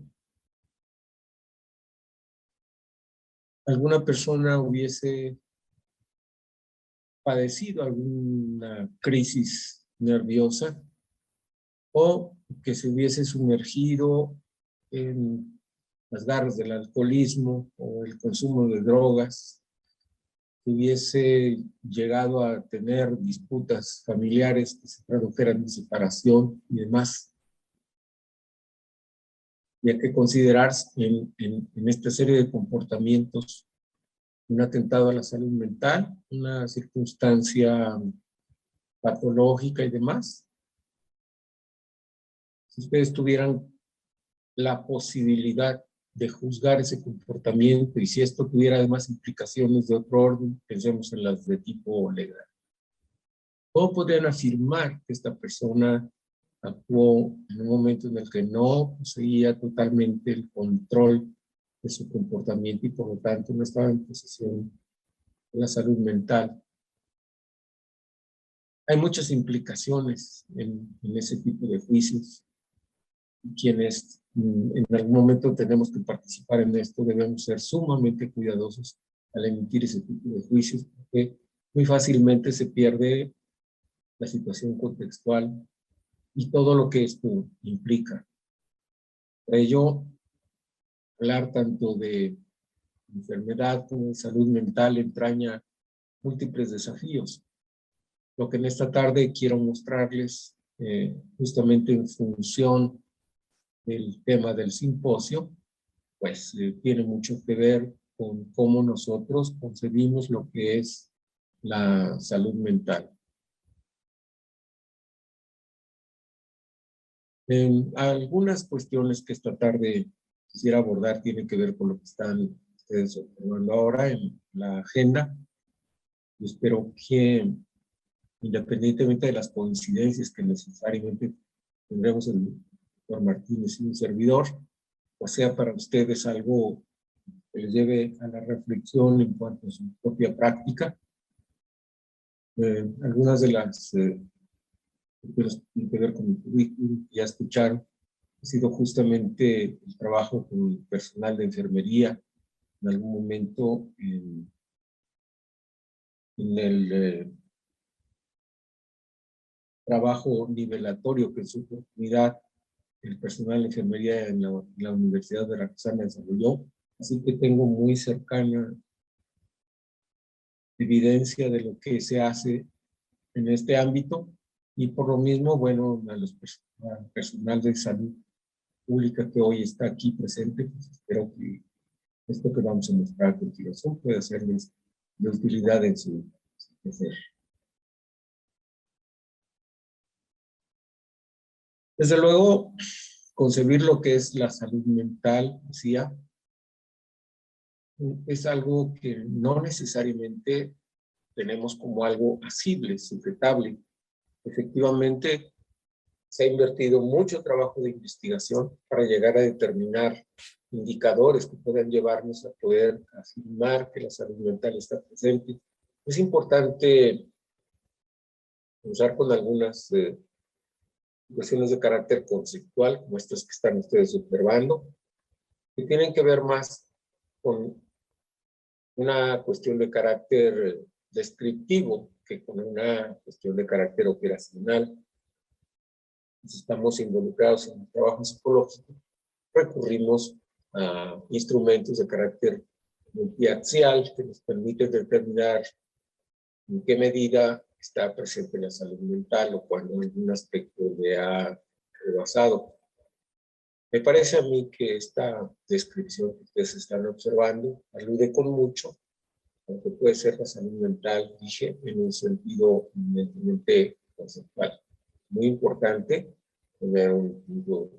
alguna persona hubiese padecido alguna crisis nerviosa o que se hubiese sumergido en las garras del alcoholismo o el consumo de drogas, que hubiese llegado a tener disputas familiares que se tradujeran en separación y demás. Y hay que considerar en esta serie de comportamientos un atentado a la salud mental, una circunstancia patológica y demás. Si ustedes tuvieran la posibilidad de juzgar ese comportamiento y si esto tuviera además implicaciones de otro orden, pensemos en las de tipo legal. ¿Cómo podrían afirmar que esta persona actuó en un momento en el que no poseía totalmente el control de su comportamiento y por lo tanto no estaba en posesión de la salud mental? Hay muchas implicaciones en ese tipo de juicios. Quienes en algún momento tenemos que participar en esto debemos ser sumamente cuidadosos al emitir ese tipo de juicios, porque muy fácilmente se pierde la situación contextual y todo lo que esto implica. Por ello, hablar tanto de enfermedad como de salud mental entraña múltiples desafíos. Lo que en esta tarde quiero mostrarles, justamente en función del tema del simposio, pues tiene mucho que ver con cómo nosotros concebimos lo que es la salud mental. Algunas cuestiones que esta tarde quisiera abordar tienen que ver con lo que están ustedes observando ahora en la agenda. Yo espero que, independientemente de las coincidencias que necesariamente tendremos el doctor Martínez y un servidor, o sea para ustedes algo que les lleve a la reflexión en cuanto a su propia práctica. Algunas de las que tienen que ver con mi currículum, ya escucharon, ha sido justamente el trabajo con el personal de enfermería, en algún momento en el trabajo nivelatorio que en su oportunidad el personal de enfermería en la Universidad de Veracruzana desarrolló. Así que tengo muy cercana evidencia de lo que se hace en este ámbito y por lo mismo, bueno, al personal de salud pública que hoy está aquí presente, pues espero que esto que vamos a mostrar a continuación pueda serles de utilidad en su hacer. Desde luego, concebir lo que es la salud mental, decía, es algo que no necesariamente tenemos como algo asible, sujetable. Efectivamente, se ha invertido mucho trabajo de investigación para llegar a determinar indicadores que puedan llevarnos a poder afirmar que la salud mental está presente. Es importante usar con algunas cuestiones de carácter conceptual, como estas que están ustedes observando, que tienen que ver más con una cuestión de carácter descriptivo que con una cuestión de carácter operacional. Si estamos involucrados en el trabajo psicológico, recurrimos a instrumentos de carácter multiaxial que nos permiten determinar en qué medida está presente la salud mental o cuando algún aspecto le ha rebasado. Me parece a mí que esta descripción que ustedes están observando alude con mucho a lo que puede ser la salud mental, dije, en un sentido eminentemente conceptual. Muy importante tener un punto.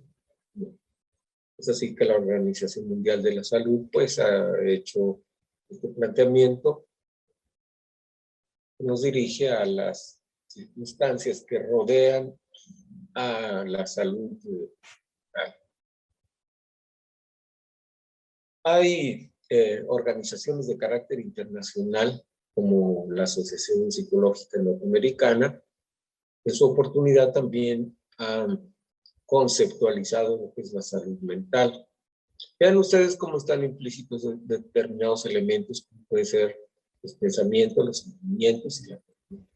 Es así que la Organización Mundial de la Salud pues ha hecho este planteamiento que nos dirige a las circunstancias que rodean a la salud mental. Hay organizaciones de carácter internacional como la Asociación Psicológica Norteamericana, en su oportunidad también han conceptualizado lo que es la salud mental. Vean ustedes cómo están implícitos determinados elementos, como puede ser los pensamientos, los sentimientos y la cultura.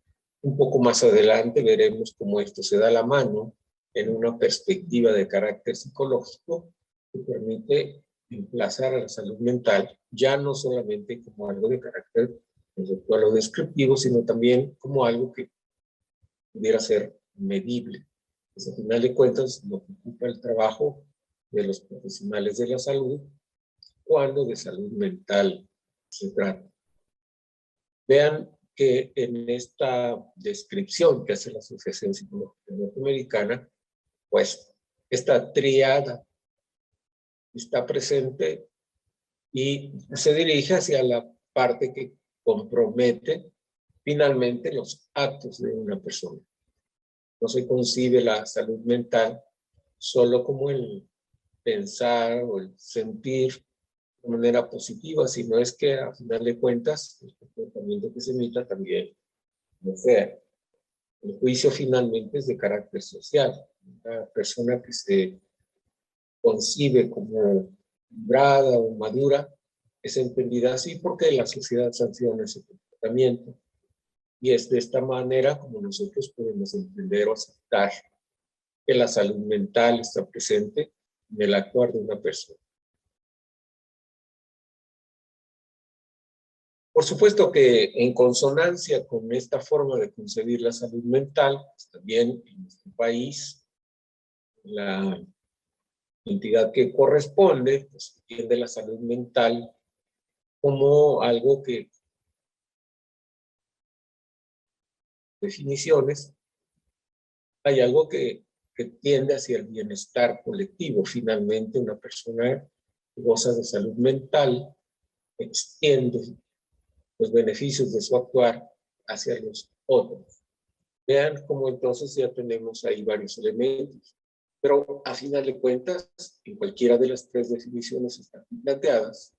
Un poco más adelante veremos cómo esto se da la mano en una perspectiva de carácter psicológico que permite emplazar a la salud mental ya no solamente como algo de carácter conceptual o descriptivo, sino también como algo que pudiera ser medible. Pues, al final de cuentas, lo que ocupa el trabajo de los profesionales de la salud cuando de salud mental se trata. Vean que en esta descripción que hace la Asociación Psicológica Norteamericana, pues esta triada está presente y se dirige hacia la parte que compromete finalmente los actos de una persona. No se concibe la salud mental solo como el pensar o el sentir de manera positiva, sino es que a final de cuentas el comportamiento que se emita también no sea. El juicio finalmente es de carácter social. Una persona que se concibe como librada o madura es entendida así porque la sociedad sanciona ese comportamiento. Y es de esta manera como nosotros podemos entender o aceptar que la salud mental está presente en el actuar de una persona. Por supuesto que en consonancia con esta forma de concebir la salud mental, pues también en nuestro país, la entidad que corresponde, pues entiende la salud mental como algo que, definiciones, hay algo que tiende hacia el bienestar colectivo. Finalmente, una persona que goza de salud mental extiende los beneficios de su actuar hacia los otros. Vean cómo entonces ya tenemos ahí varios elementos. Pero a final de cuentas, en cualquiera de las tres definiciones están planteadas,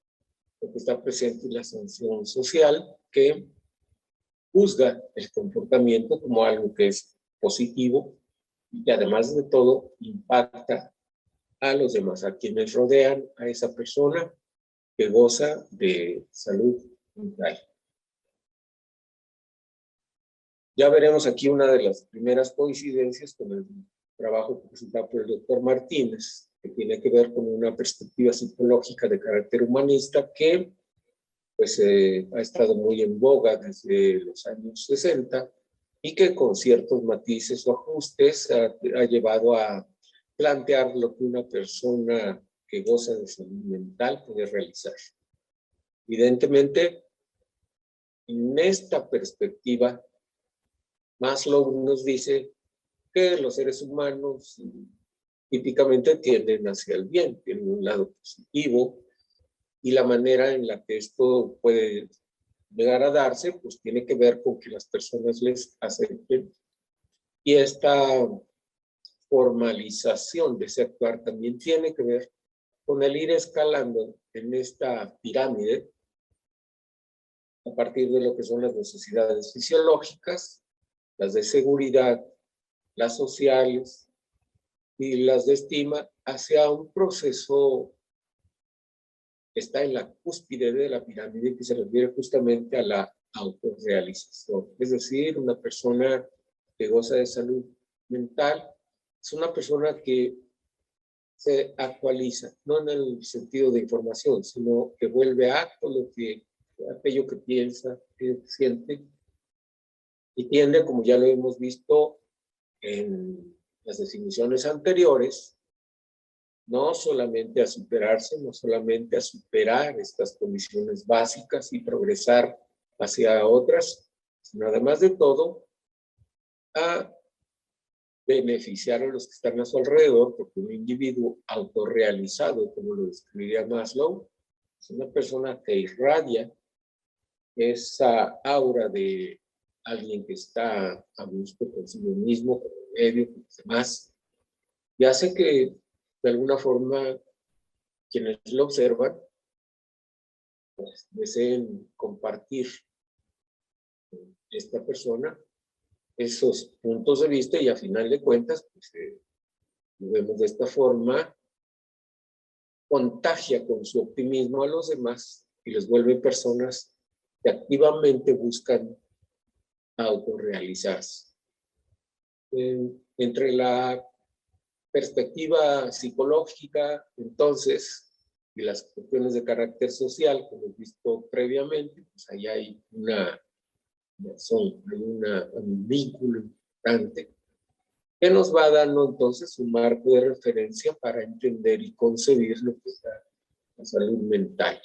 porque está presente la sanción social que juzga el comportamiento como algo que es positivo y que además de todo impacta a los demás, a quienes rodean a esa persona que goza de salud mental. Ya veremos aquí una de las primeras coincidencias con el trabajo presentado por el doctor Martínez, que tiene que ver con una perspectiva psicológica de carácter humanista que pues, ha estado muy en boga desde los años 60 y que con ciertos matices o ajustes ha llevado a plantear lo que una persona que goza de salud mental puede realizar. Evidentemente, en esta perspectiva, Maslow nos dice que los seres humanos típicamente tienden hacia el bien, tienen un lado positivo, y la manera en la que esto puede llegar a darse, pues tiene que ver con que las personas les acepten. Y esta formalización de ese actuar también tiene que ver con el ir escalando en esta pirámide a partir de lo que son las necesidades fisiológicas, las de seguridad, las sociales y las de estima, hacia un proceso que está en la cúspide de la pirámide, que se refiere justamente a la autorrealización. Es decir, una persona que goza de salud mental es una persona que se actualiza, no en el sentido de información, sino que vuelve acto aquello que piensa, que siente, y tiende, como ya lo hemos visto en las definiciones anteriores, no solamente a superarse, no solamente a superar estas condiciones básicas y progresar hacia otras, sino además de todo, a beneficiar a los que están a su alrededor, porque un individuo autorrealizado, como lo describiría Maslow, es una persona que irradia esa aura de alguien que está a gusto consigo mismo, con el medio, con los demás, y hace que, de alguna forma, quienes lo observan, pues, deseen compartir con esta persona esos puntos de vista y a final de cuentas, pues, lo vemos de esta forma, contagia con su optimismo a los demás y les vuelve personas que activamente buscan autorrealizarse. Entre la perspectiva psicológica, entonces, y las cuestiones de carácter social, como hemos visto previamente, pues ahí hay un vínculo importante que nos va dando entonces un marco de referencia para entender y concebir lo que es la salud mental,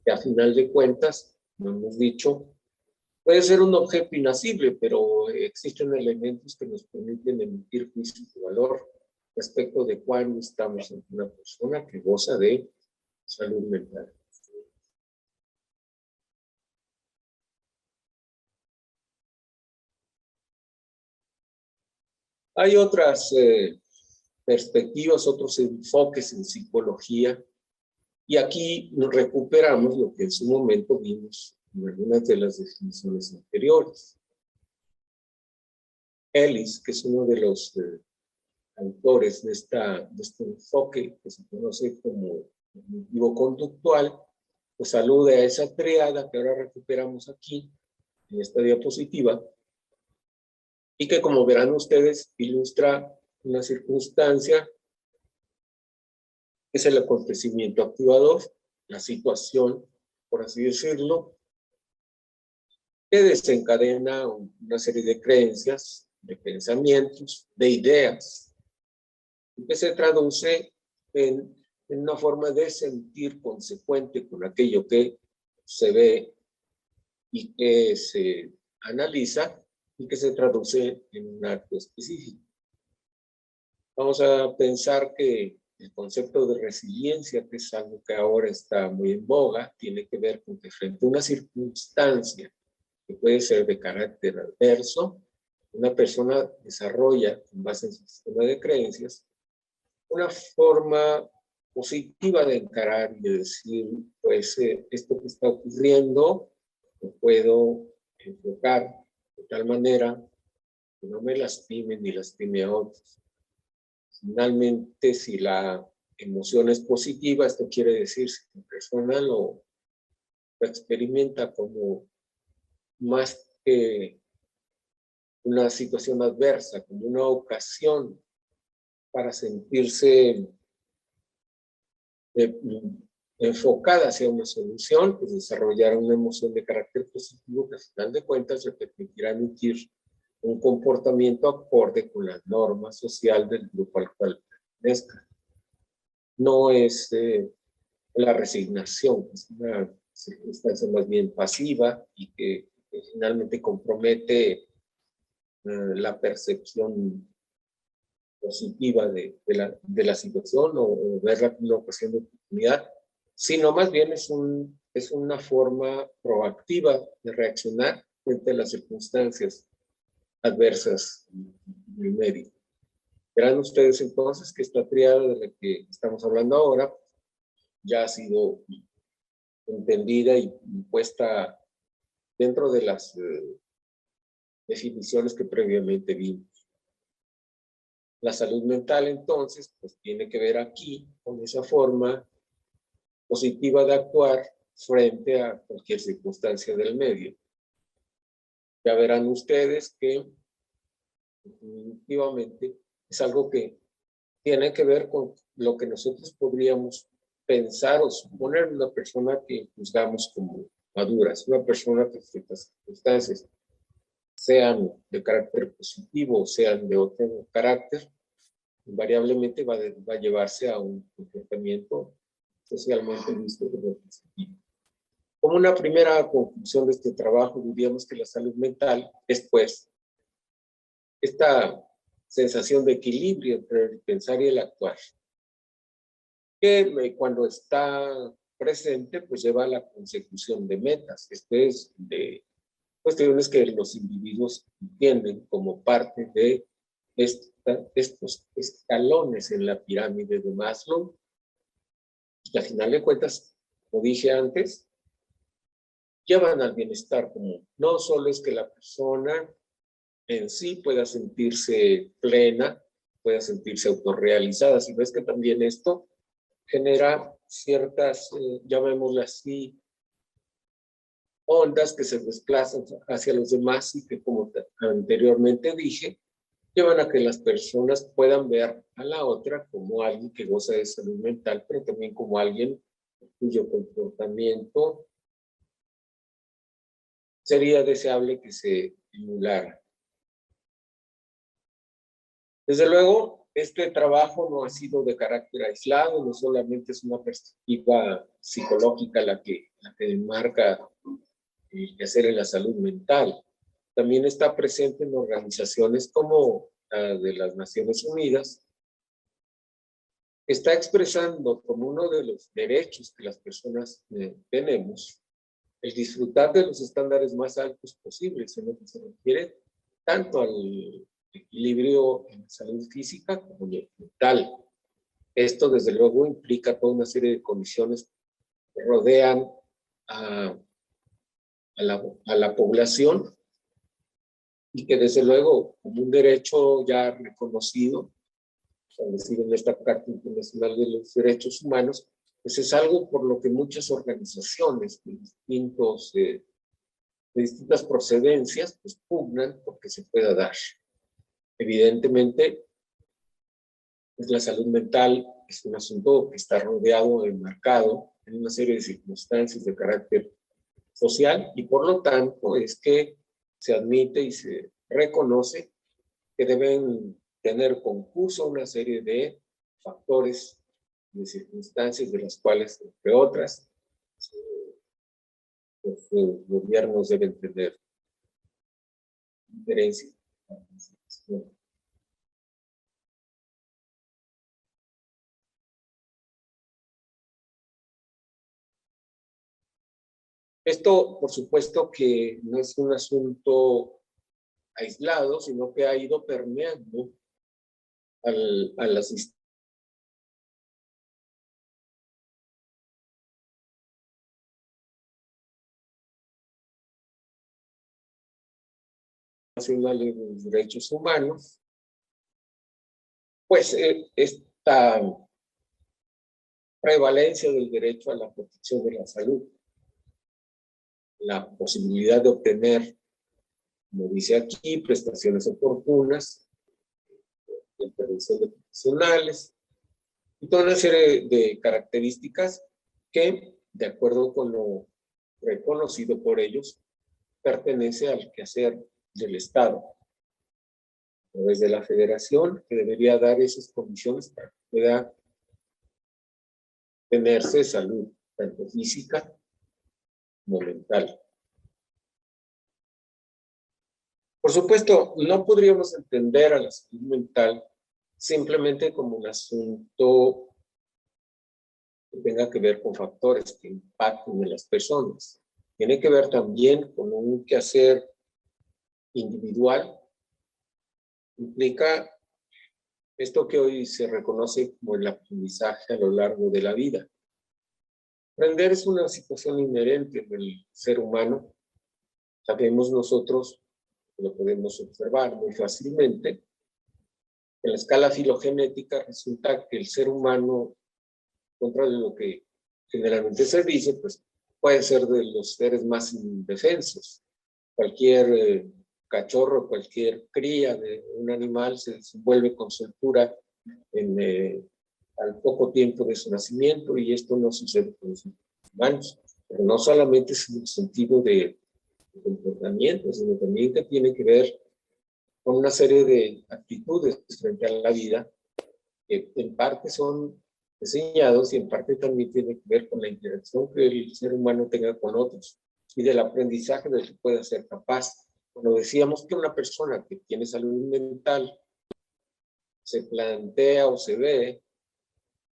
que a final de cuentas, como hemos dicho, puede ser un objeto inacible, pero existen elementos que nos permiten emitir juicios de valor respecto de cuándo estamos ante una persona que goza de salud mental. Hay otras perspectivas, otros enfoques en psicología, y aquí nos recuperamos lo que en su momento vimos en algunas de las definiciones anteriores. Ellis, que es uno de los autores de este enfoque que se conoce como cognitivo-conductual, pues alude a esa triada que ahora recuperamos aquí en esta diapositiva y que, como verán ustedes, ilustra una circunstancia es el acontecimiento activador, la situación, por así decirlo, que desencadena una serie de creencias, de pensamientos, de ideas, que se traduce en una forma de sentir consecuente con aquello que se ve y que se analiza y que se traduce en un acto específico. Vamos a pensar que el concepto de resiliencia, que es algo que ahora está muy en boga, tiene que ver con que frente a una circunstancia que puede ser de carácter adverso, una persona desarrolla, con base en su sistema de creencias, una forma positiva de encarar y de decir, pues esto que está ocurriendo lo puedo enfocar de tal manera que no me lastime ni lastime a otros. Finalmente, si la emoción es positiva, esto quiere decir si la persona lo experimenta como más que una situación adversa, como una ocasión para sentirse enfocada hacia una solución, pues desarrollar una emoción de carácter positivo que al final de cuentas le permitirá emitir un comportamiento acorde con la norma social del grupo al cual pertenezca. No es la resignación, es una circunstancia más bien pasiva y que finalmente compromete la percepción positiva de la situación o verla como una ocasión de oportunidad, sino más bien es una forma proactiva de reaccionar frente a las circunstancias adversas del medio. Verán ustedes entonces que esta triada de la que estamos hablando ahora ya ha sido entendida y puesta dentro de las definiciones que previamente vimos. La salud mental, entonces, pues tiene que ver aquí con esa forma positiva de actuar frente a cualquier circunstancia del medio. Ya verán ustedes que definitivamente es algo que tiene que ver con lo que nosotros podríamos pensar o suponer una persona que juzgamos como madura, es una persona que ciertas circunstancias, sean de carácter positivo o sean de otro carácter, invariablemente va a llevarse a un comportamiento socialmente visto como positivo. Como una primera conclusión de este trabajo, diríamos que la salud mental es, pues, esta sensación de equilibrio entre el pensar y el actuar, que cuando está presente, pues lleva a la consecución de metas. Esto es de cuestiones que los individuos entienden como parte de estos escalones en la pirámide de Maslow, que al final de cuentas, como dije antes, llevan al bienestar común. No solo es que la persona en sí pueda sentirse plena, pueda sentirse autorrealizada, sino es que también esto genera ciertas, llamémosle así, ondas que se desplazan hacia los demás y que, como anteriormente dije, llevan a que las personas puedan ver a la otra como alguien que goza de salud mental, pero también como alguien cuyo comportamiento sería deseable que se emulara. Desde luego, este trabajo no ha sido de carácter aislado, no solamente es una perspectiva psicológica la que enmarca el quehacer en la salud mental. También está presente en organizaciones como la de las Naciones Unidas. Está expresando como uno de los derechos que las personas tenemos el disfrutar de los estándares más altos posibles en lo que se refiere tanto al equilibrio en la salud física como mental. Esto, desde luego, implica toda una serie de condiciones que rodean a la población y que, desde luego, como un derecho ya reconocido, establecido en esta Carta Internacional de los Derechos Humanos, pues es algo por lo que muchas organizaciones de distintas procedencias pues pugnan porque se pueda dar. Evidentemente, pues la salud mental es un asunto que está rodeado, enmarcado en una serie de circunstancias de carácter social y por lo tanto es que se admite y se reconoce que deben tener concurso una serie de factores, de circunstancias de las cuales, entre otras, los gobiernos deben tener diferencias. Esto, por supuesto, que no es un asunto aislado, sino que ha ido permeando a las nacionales de los derechos humanos, pues esta prevalencia del derecho a la protección de la salud, la posibilidad de obtener, como dice aquí, prestaciones oportunas, de intervención de profesionales, y toda una serie de características que, de acuerdo con lo reconocido por ellos, pertenece al quehacer del Estado, a través de la Federación, que debería dar esas condiciones para que pueda tenerse salud, tanto física como mental. Por supuesto, no podríamos entender a la salud mental simplemente como un asunto que tenga que ver con factores que impacten en las personas. Tiene que ver también con un quehacer individual. Implica esto que hoy se reconoce como el aprendizaje a lo largo de la vida. Aprender es una situación inherente del ser humano. Sabemos nosotros, lo podemos observar muy fácilmente. En la escala filogenética resulta que el ser humano, contra lo que generalmente se dice, pues puede ser de los seres más indefensos. Cualquier cachorro, cualquier cría de un animal se desenvuelve con soltura al poco tiempo de su nacimiento, y esto no sucede con los humanos. Pero no solamente es en el sentido de comportamiento, sino también que tiene que ver con una serie de actitudes frente a la vida que en parte son enseñados y en parte también tiene que ver con la interacción que el ser humano tenga con otros y del aprendizaje del que pueda ser capaz. Cuando decíamos que una persona que tiene salud mental se plantea o se ve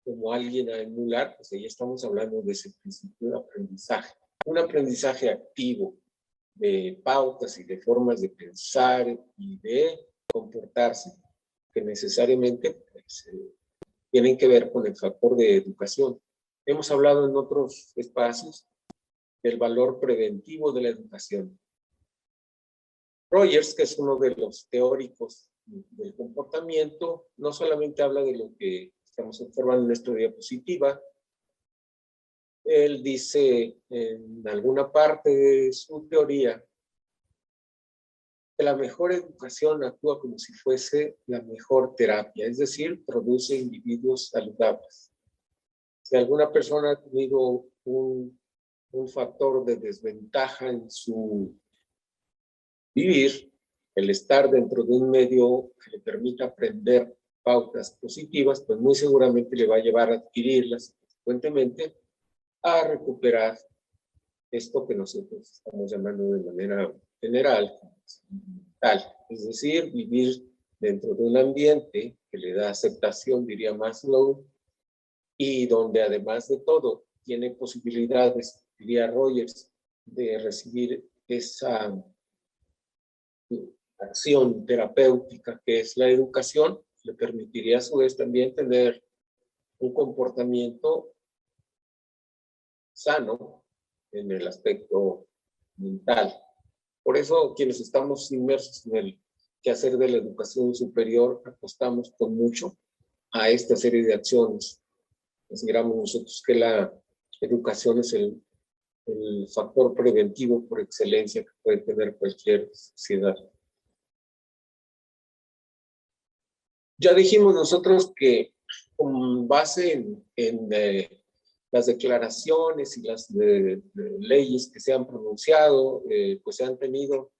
como alguien a emular, pues ahí estamos hablando de ese principio de aprendizaje. Un aprendizaje activo de pautas y de formas de pensar y de comportarse que necesariamente pues, tienen que ver con el factor de educación. Hemos hablado en otros espacios del valor preventivo de la educación. Rogers, que es uno de los teóricos del comportamiento, no solamente habla de lo que estamos observando en nuestra diapositiva. Él dice en alguna parte de su teoría que la mejor educación actúa como si fuese la mejor terapia, es decir, produce individuos saludables. Si alguna persona ha tenido un factor de desventaja en su vivir, el estar dentro de un medio que le permita aprender pautas positivas, pues muy seguramente le va a llevar a adquirirlas y consecuentemente a recuperar esto que nosotros estamos llamando de manera general, es decir, vivir dentro de un ambiente que le da aceptación, diría Maslow, y donde además de todo tiene posibilidades, diría Rogers, de recibir esa acción terapéutica que es la educación, le permitiría a su vez también tener un comportamiento sano en el aspecto mental. Por eso quienes estamos inmersos en el quehacer de la educación superior apostamos con mucho a esta serie de acciones. Consideramos nosotros que la educación es el factor preventivo por excelencia que puede tener cualquier sociedad. Ya dijimos nosotros que con base en las declaraciones y las leyes que se han pronunciado, pues se han tenido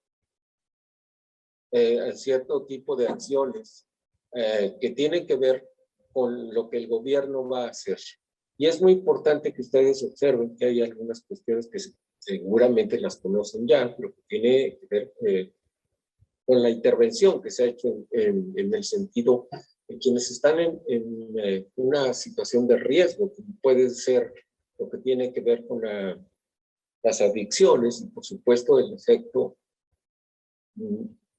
cierto tipo de acciones que tienen que ver con lo que el gobierno va a hacer. Y es muy importante que ustedes observen que hay algunas cuestiones que seguramente las conocen ya, pero que tiene que ver con la intervención que se ha hecho en el sentido de quienes están en una situación de riesgo, que puede ser lo que tiene que ver con las adicciones y por supuesto el efecto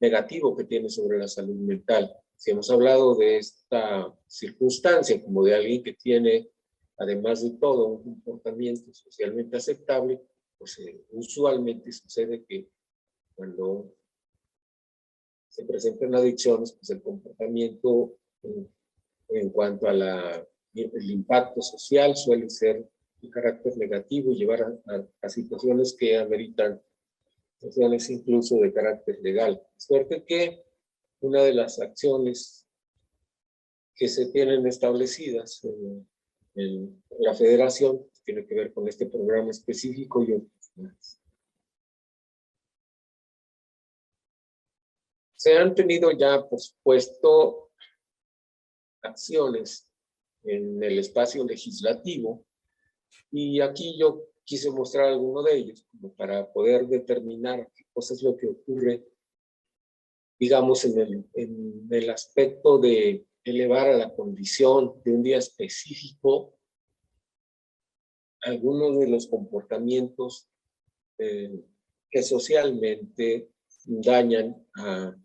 negativo que tiene sobre la salud mental. Si hemos hablado de esta circunstancia como de alguien que tiene, además de todo, un comportamiento socialmente aceptable, pues usualmente sucede que cuando se presentan adicciones, pues el comportamiento en cuanto a el impacto social suele ser de carácter negativo y llevar a situaciones que ameritan acciones incluso de carácter legal. Suerte que una de las acciones que se tienen establecidas en la federación tiene que ver con este programa específico y otros más. Se han tenido ya, por supuesto, acciones en el espacio legislativo y aquí yo quise mostrar alguno de ellos como para poder determinar qué cosa es lo que ocurre, digamos, en el aspecto de elevar a la condición de un día específico algunos de los comportamientos que socialmente dañan a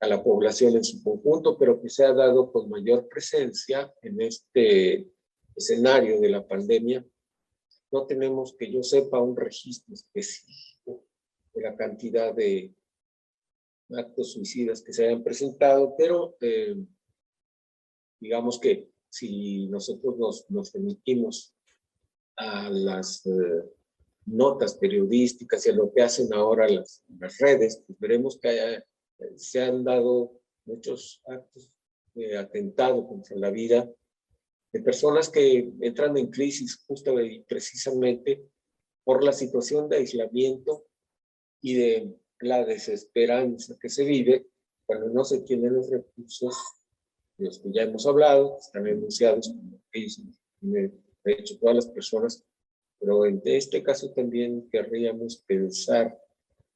la población en su conjunto, pero que se ha dado con mayor presencia en este escenario de la pandemia. No tenemos, que yo sepa, un registro específico de la cantidad de actos suicidas que se hayan presentado, pero digamos que si nosotros nos remitimos a las notas periodísticas y a lo que hacen ahora las redes, pues veremos que se han dado muchos actos de atentado contra la vida de personas que entran en crisis justo y precisamente por la situación de aislamiento y de la desesperanza que se vive cuando no se tienen los recursos de los que ya hemos hablado, que están enunciados como aquellos, de hecho todas las personas, pero en este caso también querríamos pensar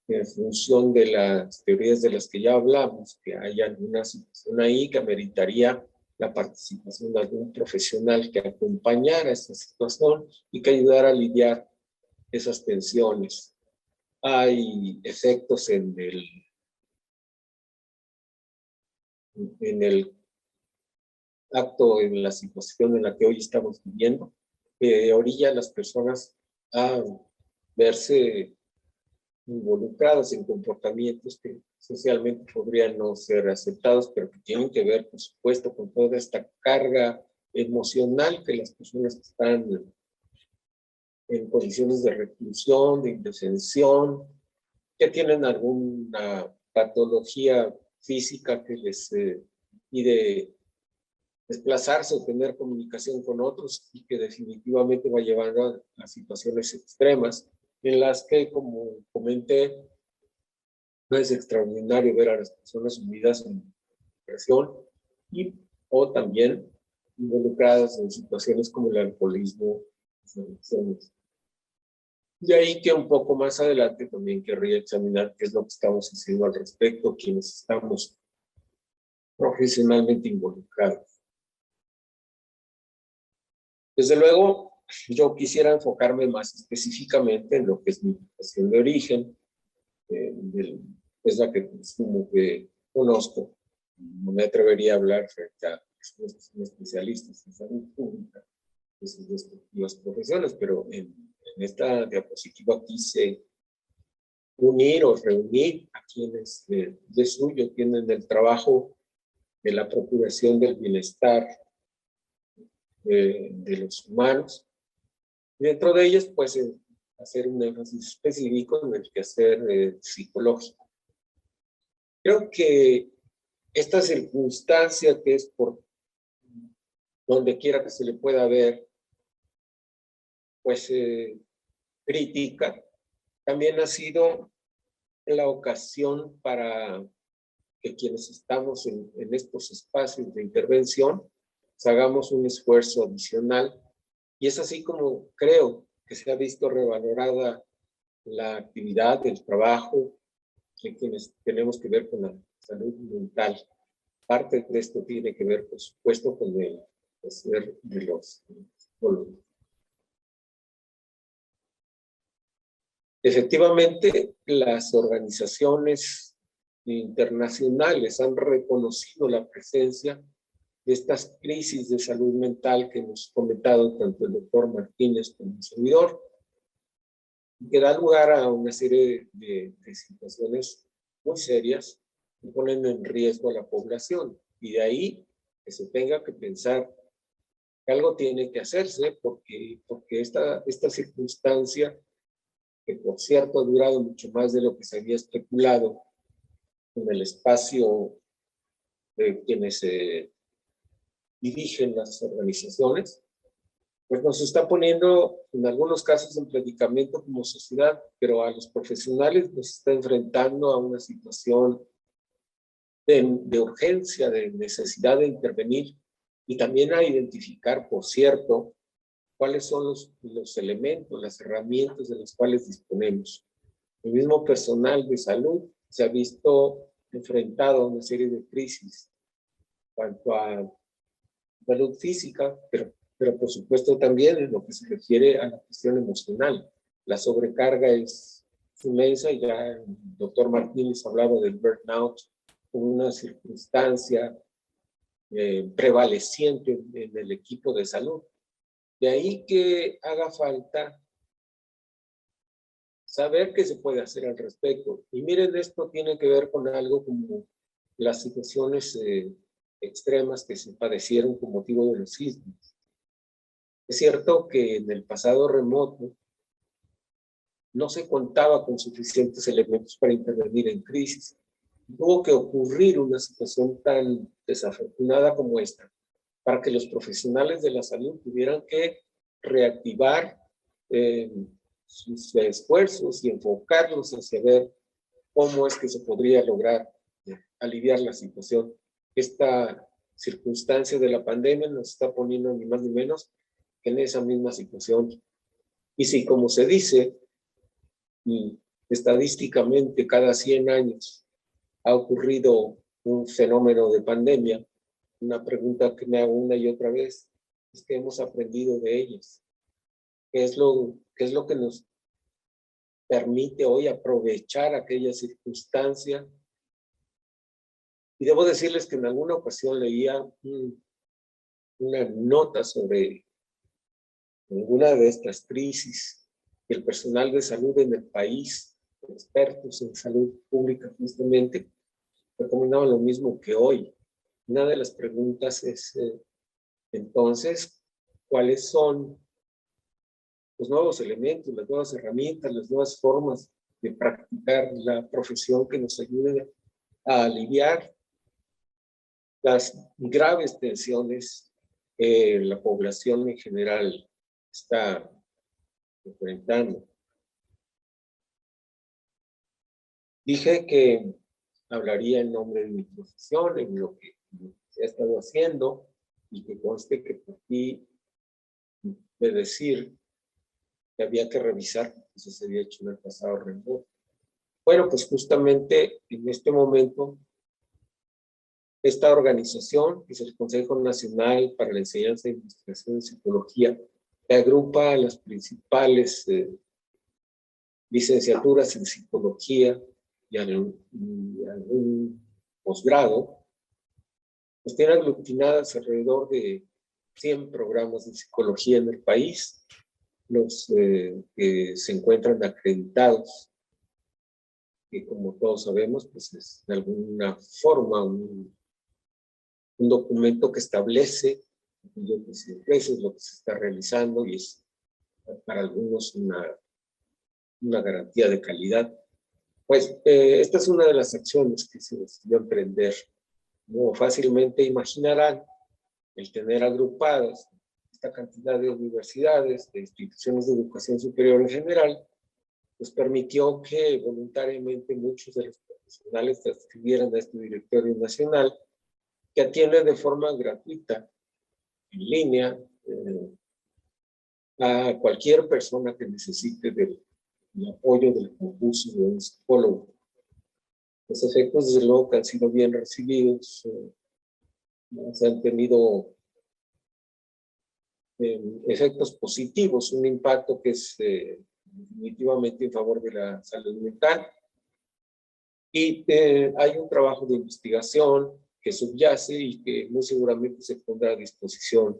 en función de las teorías de las que ya hablamos, que hay alguna situación ahí que ameritaría la participación de algún profesional que acompañara esta situación y que ayudara a lidiar esas tensiones. Hay efectos en el acto, en la situación en la que hoy estamos viviendo, que orilla a las personas a verse involucradas en comportamientos que socialmente podrían no ser aceptados, pero que tienen que ver, por supuesto, con toda esta carga emocional que las personas que están en condiciones de reclusión, de indefensión, que tienen alguna patología física que les impide desplazarse o tener comunicación con otros y que definitivamente va llevando a situaciones extremas en las que, como comenté, no es extraordinario ver a las personas sumidas en depresión y o también involucradas en situaciones como el alcoholismo. De ahí que un poco más adelante también querría examinar qué es lo que estamos haciendo al respecto, quienes estamos profesionalmente involucrados. Desde luego, yo quisiera enfocarme más específicamente en lo que es mi profesión de origen, es la que como que conozco. No me atrevería a hablar frente a especialistas en salud pública de sus respectivas profesiones, pero en esta diapositiva quise unir o reunir a quienes de suyo tienen el trabajo de la procuración del bienestar de los humanos. Y dentro de ellas, pues, hacer un énfasis específico en el quehacer psicológico. Creo que esta circunstancia que es por donde quiera que se le pueda ver, pues crítica, también ha sido la ocasión para que quienes estamos en estos espacios de intervención pues, hagamos un esfuerzo adicional. Y es así como creo que se ha visto revalorada la actividad, el trabajo de quienes tenemos que ver con la salud mental. Parte de esto tiene que ver, por supuesto, con el hacer de los psicólogos. Efectivamente, las organizaciones internacionales han reconocido la presencia de estas crisis de salud mental que hemos comentado tanto el doctor Martínez como el servidor, que da lugar a una serie de situaciones muy serias que ponen en riesgo a la población. Y de ahí que se tenga que pensar que algo tiene que hacerse porque esta circunstancia, que por cierto ha durado mucho más de lo que se había especulado en el espacio de quienes dirigen las organizaciones, pues nos está poniendo en algunos casos en predicamento como sociedad, pero a los profesionales nos está enfrentando a una situación de urgencia, de necesidad de intervenir y también a identificar, por cierto, cuáles son los elementos, las herramientas de las cuales disponemos. El mismo personal de salud se ha visto enfrentado a una serie de crisis en cuanto a salud física, pero por supuesto también en lo que se refiere a la cuestión emocional. La sobrecarga es inmensa, ya el doctor Martínez hablaba del burnout como una circunstancia prevaleciente en el equipo de salud. De ahí que haga falta saber qué se puede hacer al respecto. Y miren, esto tiene que ver con algo como las situaciones extremas que se padecieron con motivo de los sismos. Es cierto que en el pasado remoto no se contaba con suficientes elementos para intervenir en crisis. Tuvo que ocurrir una situación tan desafortunada como esta, para que los profesionales de la salud tuvieran que reactivar sus esfuerzos y enfocarlos hacia ver cómo es que se podría lograr aliviar la situación. Esta circunstancia de la pandemia nos está poniendo ni más ni menos que en esa misma situación. Y si, como se dice, estadísticamente cada 100 años ha ocurrido un fenómeno de pandemia, una pregunta que me hago una y otra vez es que hemos aprendido de ellas. ¿Qué es lo que nos permite hoy aprovechar aquella circunstancia? Y debo decirles que en alguna ocasión leía una nota sobre alguna de estas crisis que el personal de salud en el país, expertos en salud pública justamente, recomendaban lo mismo que hoy. Una de las preguntas es, entonces, ¿cuáles son los nuevos elementos, las nuevas herramientas, las nuevas formas de practicar la profesión que nos ayuden a aliviar las graves tensiones que la población en general está enfrentando? Dije que hablaría en nombre de mi profesión, en lo que he estado haciendo, y que conste que por ti de decir que había que revisar, porque eso se había hecho en el pasado remoto. Bueno, pues justamente en este momento, esta organización, que es el Consejo Nacional para la Enseñanza e Investigación en Psicología, que agrupa a las principales licenciaturas en psicología y algún posgrado, pues tiene aglutinadas alrededor de 100 programas de psicología en el país, los que se encuentran acreditados, que como todos sabemos, pues es de alguna forma un documento que establece lo que se ofrece, es lo que se está realizando y es para algunos una garantía de calidad. Pues esta es una de las acciones que se decidió emprender. Como fácilmente imaginarán, el tener agrupadas esta cantidad de universidades, de instituciones de educación superior en general, pues permitió que voluntariamente muchos de los profesionales se adscribieran a este directorio nacional, que atiende de forma gratuita, en línea, a cualquier persona que necesite del apoyo del concurso de un psicólogo. Los efectos, desde luego, que han sido bien recibidos, se han tenido efectos positivos, un impacto que es definitivamente en favor de la salud mental. Y hay un trabajo de investigación que subyace y que muy seguramente se pondrá a disposición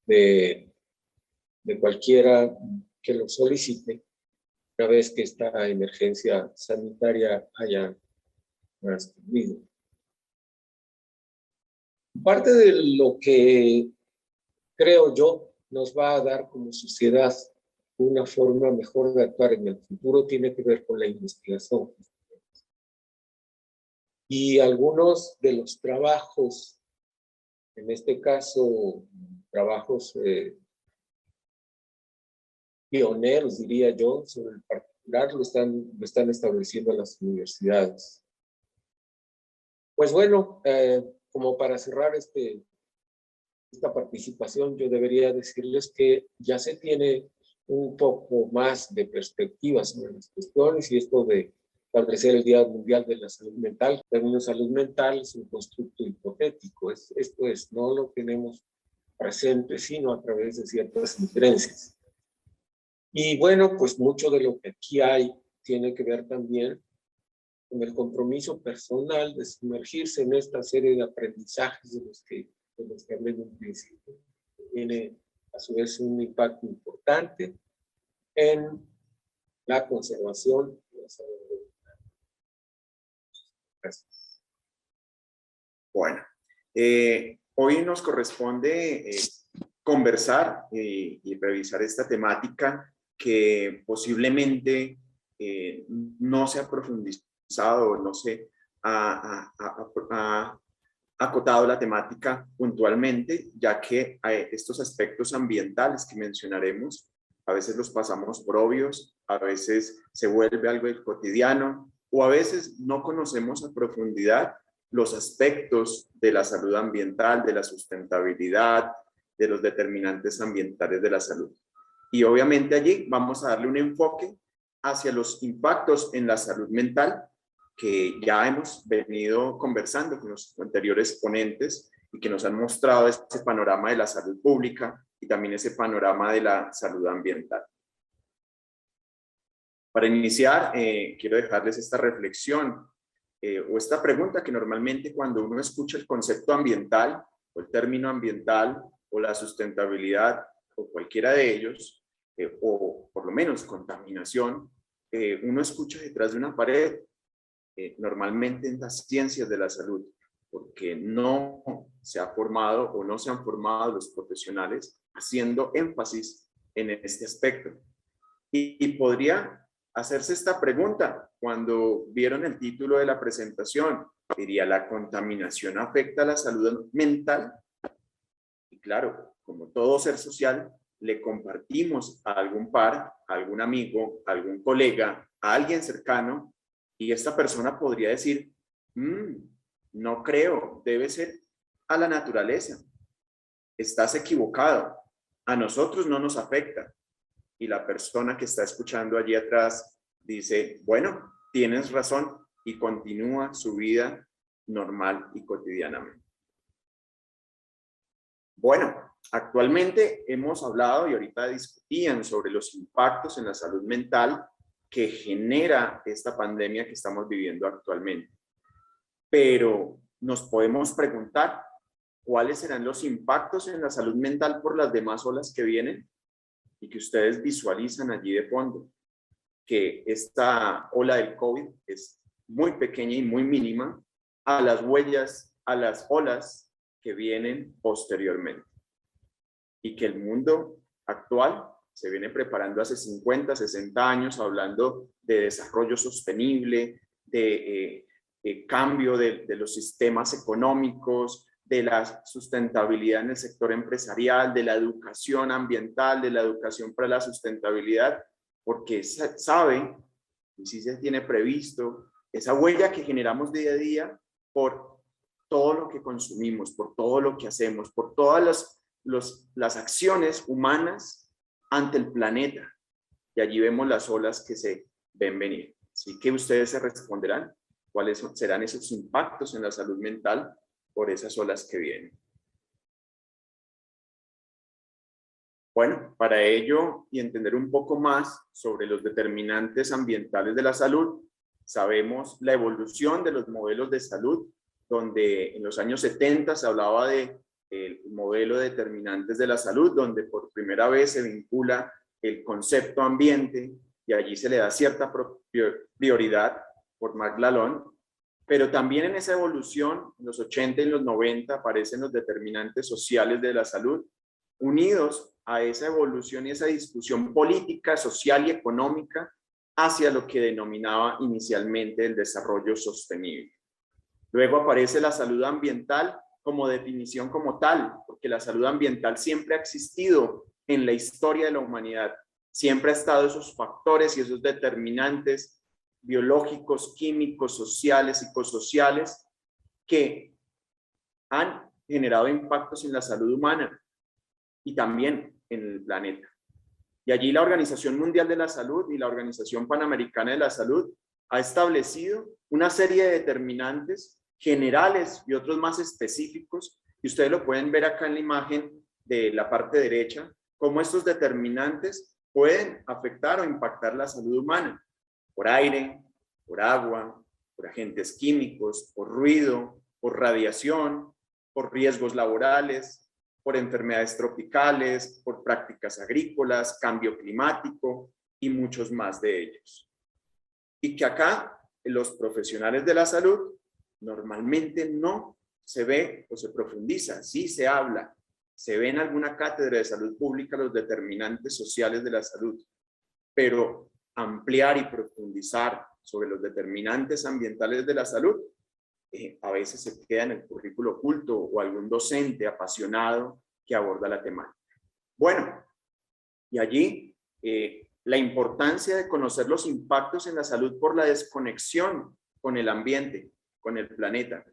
de cualquiera que lo solicite, una vez que esta emergencia sanitaria haya transcurrido. Parte de lo que creo yo nos va a dar como sociedad una forma mejor de actuar en el futuro tiene que ver con la investigación. Y algunos de los trabajos, en este caso, trabajos pioneros, diría yo, sobre el particular, lo están estableciendo las universidades. Pues bueno, como para cerrar esta participación, yo debería decirles que ya se tiene un poco más de perspectiva sobre las cuestiones, y esto de establecer el Día Mundial de la Salud Mental. El término salud mental es un constructo hipotético, esto es, no lo tenemos presente, sino a través de ciertas inferencias. Y bueno, pues mucho de lo que aquí hay tiene que ver también con el compromiso personal de sumergirse en esta serie de aprendizajes de los que hablé en un principio. Tiene a su vez un impacto importante en la conservación de la salud mental. Gracias. Bueno, hoy nos corresponde conversar y revisar esta temática que posiblemente no se ha profundizado, no se ha acotado la temática puntualmente, ya que estos aspectos ambientales que mencionaremos, a veces los pasamos por obvios, a veces se vuelve algo del cotidiano, o a veces no conocemos a profundidad los aspectos de la salud ambiental, de la sustentabilidad, de los determinantes ambientales de la salud. Y obviamente allí vamos a darle un enfoque hacia los impactos en la salud mental que ya hemos venido conversando con los anteriores ponentes y que nos han mostrado ese panorama de la salud pública y también ese panorama de la salud ambiental. Para iniciar, quiero dejarles esta reflexión o esta pregunta que normalmente cuando uno escucha el concepto ambiental o el término ambiental o la sustentabilidad o cualquiera de ellos, o por lo menos contaminación, uno escucha detrás de una pared, normalmente en las ciencias de la salud, porque no se ha formado o no se han formado los profesionales haciendo énfasis en este aspecto. Y podría hacerse esta pregunta cuando vieron el título de la presentación. Diría, ¿la contaminación afecta a la salud mental? Y claro, como todo ser social, le compartimos a algún par, a algún amigo, a algún colega, a alguien cercano, y esta persona podría decir, no creo, debe ser a la naturaleza. Estás equivocado, a nosotros no nos afecta. Y la persona que está escuchando allí atrás dice, bueno, tienes razón, y continúa su vida normal y cotidianamente. Bueno, actualmente hemos hablado y ahorita discutían sobre los impactos en la salud mental que genera esta pandemia que estamos viviendo actualmente. Pero nos podemos preguntar, ¿cuáles serán los impactos en la salud mental por las demás olas que vienen? Y que ustedes visualizan allí de fondo, que esta ola del COVID es muy pequeña y muy mínima a las huellas, a las olas que vienen posteriormente. Y que el mundo actual se viene preparando hace 50, 60 años, hablando de desarrollo sostenible, de cambio de los sistemas económicos, de la sustentabilidad en el sector empresarial, de la educación ambiental, de la educación para la sustentabilidad, porque sabe, y sí se tiene previsto, esa huella que generamos día a día por todo lo que consumimos, por todo lo que hacemos, por todas las acciones humanas ante el planeta. Y allí vemos las olas que se ven venir. Así que ustedes se responderán cuáles serán esos impactos en la salud mental por esas olas que vienen. Bueno, para ello y entender un poco más sobre los determinantes ambientales de la salud, sabemos la evolución de los modelos de salud, donde en los años 70 se hablaba del modelo de determinantes de la salud, donde por primera vez se vincula el concepto ambiente y allí se le da cierta prioridad por Marc Lalonde, pero también en esa evolución, en los 80 y los 90, aparecen los determinantes sociales de la salud, unidos a esa evolución y esa discusión política, social y económica hacia lo que denominaba inicialmente el desarrollo sostenible. Luego aparece la salud ambiental como definición como tal, porque la salud ambiental siempre ha existido en la historia de la humanidad. Siempre ha estado esos factores y esos determinantes biológicos, químicos, sociales, psicosociales que han generado impactos en la salud humana y también en el planeta. Y allí la Organización Mundial de la Salud y la Organización Panamericana de la Salud ha establecido una serie de determinantes generales y otros más específicos, y ustedes lo pueden ver acá en la imagen de la parte derecha, cómo estos determinantes pueden afectar o impactar la salud humana, por aire, por agua, por agentes químicos, por ruido, por radiación, por riesgos laborales, por enfermedades tropicales, por prácticas agrícolas, cambio climático y muchos más de ellos. Y que acá los profesionales de la salud normalmente no se ve o se profundiza, sí se habla, se ve en alguna cátedra de salud pública los determinantes sociales de la salud, pero ampliar y profundizar sobre los determinantes ambientales de la salud, a veces se queda en el currículo oculto o algún docente apasionado que aborda la temática. Bueno, y allí la importancia de conocer los impactos en la salud por la desconexión con el ambiente, con el planeta.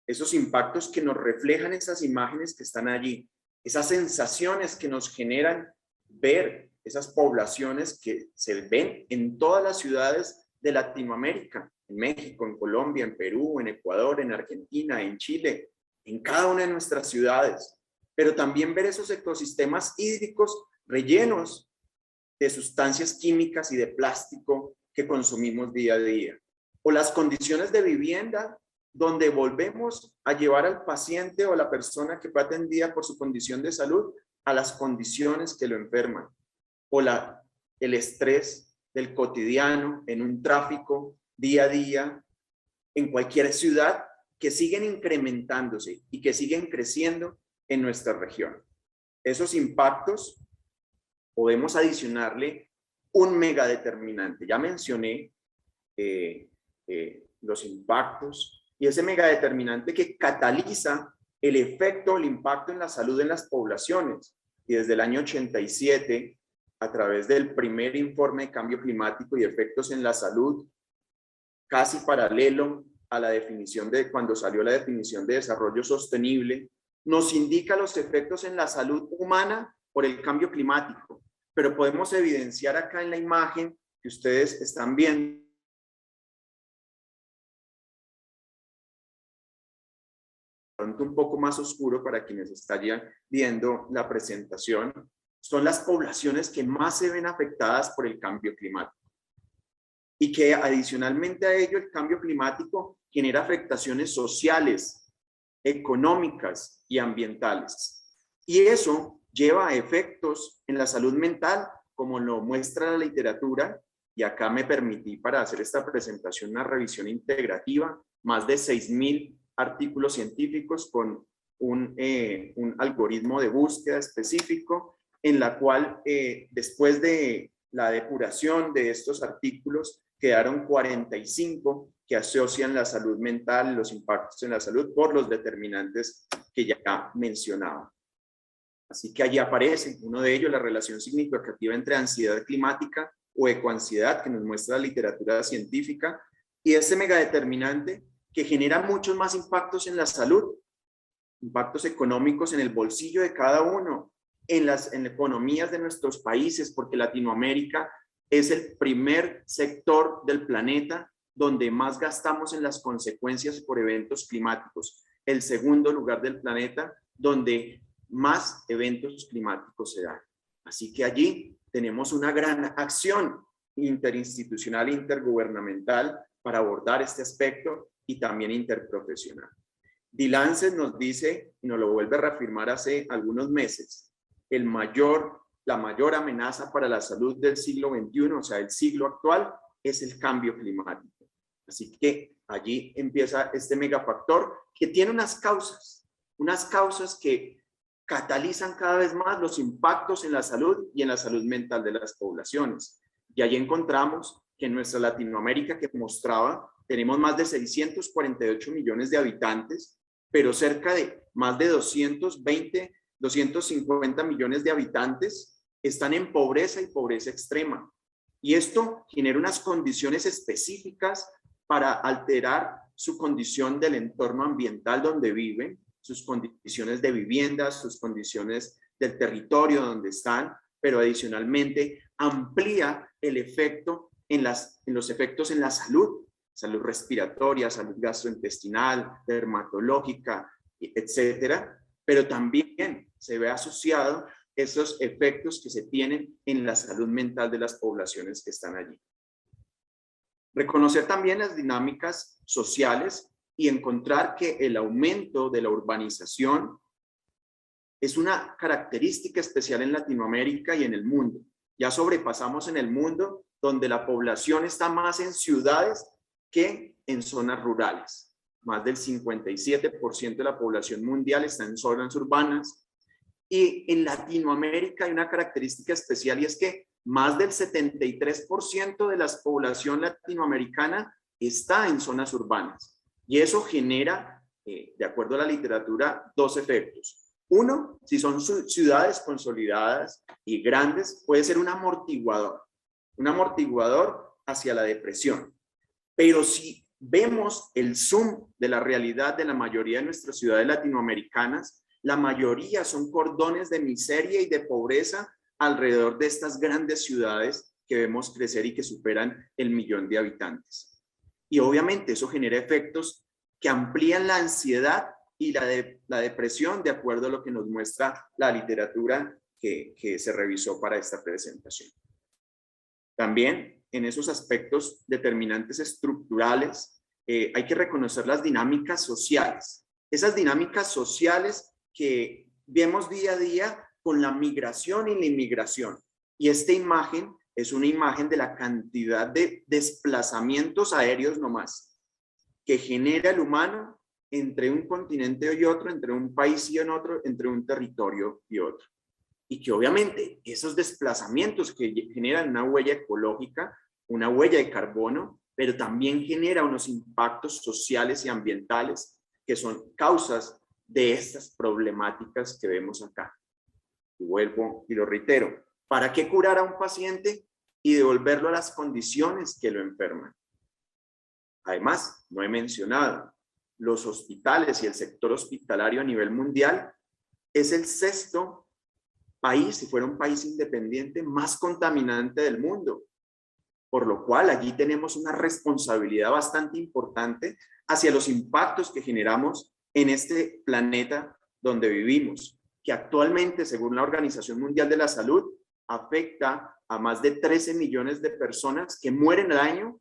Esos impactos que nos reflejan esas imágenes que están allí, esas sensaciones que nos generan ver esas poblaciones que se ven en todas las ciudades de Latinoamérica, en México, en Colombia, en Perú, en Ecuador, en Argentina, en Chile, en cada una de nuestras ciudades, pero también ver esos ecosistemas hídricos rellenos de sustancias químicas y de plástico que consumimos día a día, o las condiciones de vivienda donde volvemos a llevar al paciente o a la persona que fue atendida por su condición de salud a las condiciones que lo enferman, o el estrés del cotidiano en un tráfico día a día en cualquier ciudad que siguen incrementándose y que siguen creciendo en nuestra región. Esos impactos podemos adicionarle un megadeterminante. Ya mencioné los impactos y ese megadeterminante que cataliza el efecto, el impacto en la salud en las poblaciones. Y desde el año 87, a través del primer informe de cambio climático y efectos en la salud, casi paralelo a la definición de cuando salió la definición de desarrollo sostenible, nos indica los efectos en la salud humana por el cambio climático. Pero podemos evidenciar acá en la imagen que ustedes están viendo un poco más oscuro para quienes estarían viendo la presentación, son las poblaciones que más se ven afectadas por el cambio climático. Y que adicionalmente a ello el cambio climático genera afectaciones sociales, económicas y ambientales. Y eso lleva a efectos en la salud mental, como lo muestra la literatura, y acá me permití para hacer esta presentación una revisión integrativa, más de 6,000 artículos científicos con un algoritmo de búsqueda específico, en la cual después de la depuración de estos artículos, quedaron 45 que asocian la salud mental, los impactos en la salud por los determinantes que ya mencionaba. Así que allí aparece uno de ellos, la relación significativa entre ansiedad climática o ecoansiedad, que nos muestra la literatura científica, y este megadeterminante que genera muchos más impactos en la salud, impactos económicos en el bolsillo de cada uno, en las economías de nuestros países, porque Latinoamérica es el primer sector del planeta donde más gastamos en las consecuencias por eventos climáticos, el segundo lugar del planeta donde más eventos climáticos se dan. Así que allí tenemos una gran acción interinstitucional e intergubernamental para abordar este aspecto y también interprofesional. The Lancet nos dice, y nos lo vuelve a reafirmar hace algunos meses, la mayor amenaza para la salud del siglo XXI, o sea, el siglo actual, es el cambio climático. Así que allí empieza este megafactor que tiene unas causas que catalizan cada vez más los impactos en la salud y en la salud mental de las poblaciones. Y allí encontramos que en nuestra Latinoamérica, que mostraba, tenemos más de 648 millones de habitantes, pero cerca de más de 250 millones de habitantes están en pobreza y pobreza extrema. Y esto genera unas condiciones específicas para alterar su condición del entorno ambiental donde viven, sus condiciones de vivienda, sus condiciones del territorio donde están, pero adicionalmente amplía el efecto en los efectos en la salud respiratoria, salud gastrointestinal, dermatológica, etcétera, pero también se ve asociado esos efectos que se tienen en la salud mental de las poblaciones que están allí. Reconocer también las dinámicas sociales y encontrar que el aumento de la urbanización es una característica especial en Latinoamérica y en el mundo. Ya sobrepasamos en el mundo donde la población está más en ciudades que en zonas rurales. Más del 57% de la población mundial está en zonas urbanas. Y en Latinoamérica hay una característica especial y es que más del 73% de la población latinoamericana está en zonas urbanas. Y eso genera, de acuerdo a la literatura, dos efectos. Uno, si son ciudades consolidadas y grandes, puede ser un amortiguador hacia la depresión. Pero si vemos el zoom de la realidad de la mayoría de nuestras ciudades latinoamericanas, la mayoría son cordones de miseria y de pobreza alrededor de estas grandes ciudades que vemos crecer y que superan el 1.000.000 de habitantes. Y obviamente eso genera efectos que amplían la ansiedad y la depresión, de acuerdo a lo que nos muestra la literatura que se revisó para esta presentación. También en esos aspectos determinantes estructurales hay que reconocer las dinámicas sociales. Esas dinámicas sociales que vemos día a día con la migración y la inmigración. Y esta imagen es una imagen de la cantidad de desplazamientos aéreos nomás que genera el humano entre un continente y otro, entre un país y otro, entre un territorio y otro. Y que obviamente esos desplazamientos que generan una huella ecológica, una huella de carbono, pero también genera unos impactos sociales y ambientales que son causas de estas problemáticas que vemos acá. Y vuelvo y lo reitero, ¿para qué curar a un paciente y devolverlo a las condiciones que lo enferman? Además, no he mencionado, los hospitales y el sector hospitalario a nivel mundial es el sexto país, si fuera un país independiente, más contaminante del mundo. Por lo cual allí tenemos una responsabilidad bastante importante hacia los impactos que generamos en este planeta donde vivimos, que actualmente, según la Organización Mundial de la Salud, afecta a más de 13 millones de personas que mueren al año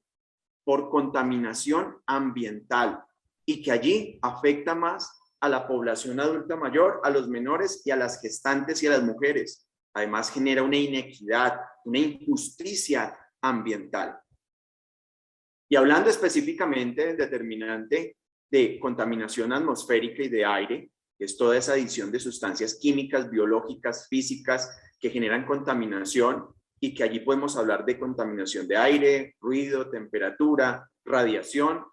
por contaminación ambiental y que allí afecta más a la población adulta mayor, a los menores y a las gestantes y a las mujeres. Además genera una inequidad, una injusticia ambiental. Y hablando específicamente del determinante de contaminación atmosférica y de aire, que es toda esa adición de sustancias químicas, biológicas, físicas que generan contaminación y que allí podemos hablar de contaminación de aire, ruido, temperatura, radiación,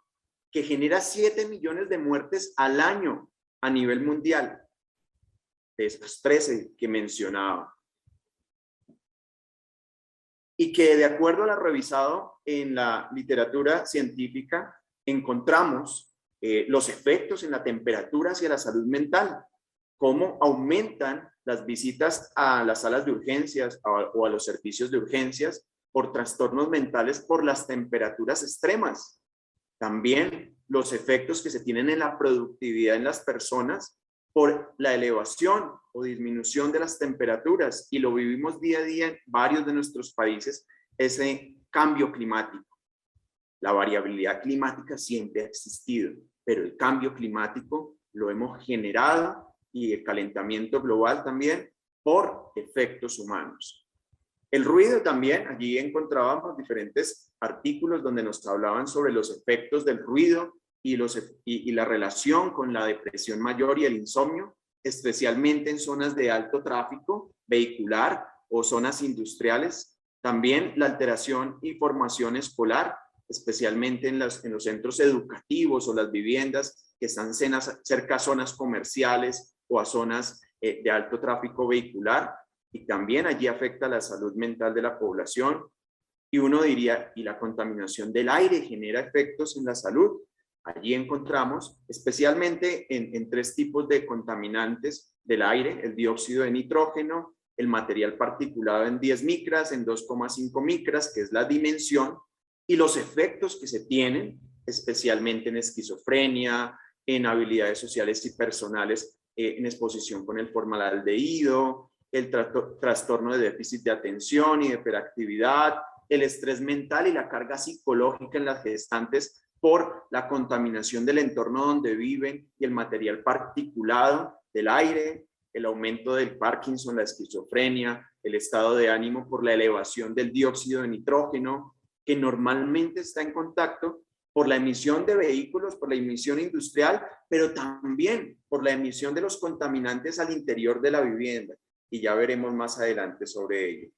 que genera 7 millones de muertes al año a nivel mundial, de esas 13 que mencionaba. Y que de acuerdo a lo revisado en la literatura científica, encontramos los efectos en la temperatura hacia la salud mental, cómo aumentan las visitas a las salas de urgencias o a los servicios de urgencias por trastornos mentales por las temperaturas extremas. También los efectos que se tienen en la productividad en las personas por la elevación o disminución de las temperaturas, y lo vivimos día a día en varios de nuestros países, ese cambio climático. La variabilidad climática siempre ha existido, pero el cambio climático lo hemos generado, y el calentamiento global también, por efectos humanos. El ruido también, allí encontrábamos diferentes artículos donde nos hablaban sobre los efectos del ruido y la relación con la depresión mayor y el insomnio, especialmente en zonas de alto tráfico vehicular o zonas industriales. También la alteración y formación escolar, especialmente en los centros educativos o las viviendas que están cerca a zonas comerciales o a zonas de alto tráfico vehicular, y también allí afecta la salud mental de la población. Y uno diría, y la contaminación del aire genera efectos en la salud. Allí encontramos especialmente en 3 tipos de contaminantes del aire: el dióxido de nitrógeno, el material particulado en 10 micras, en 2,5 micras, que es la dimensión, y los efectos que se tienen, especialmente en esquizofrenia, en habilidades sociales y personales, en exposición con el formaldehído, el trastorno de déficit de atención y de hiperactividad, el estrés mental y la carga psicológica en las gestantes por la contaminación del entorno donde viven y el material particulado del aire, el aumento del Parkinson, la esquizofrenia, el estado de ánimo por la elevación del dióxido de nitrógeno, que normalmente está en contacto por la emisión de vehículos, por la emisión industrial, pero también por la emisión de los contaminantes al interior de la vivienda. Y ya veremos más adelante sobre ello.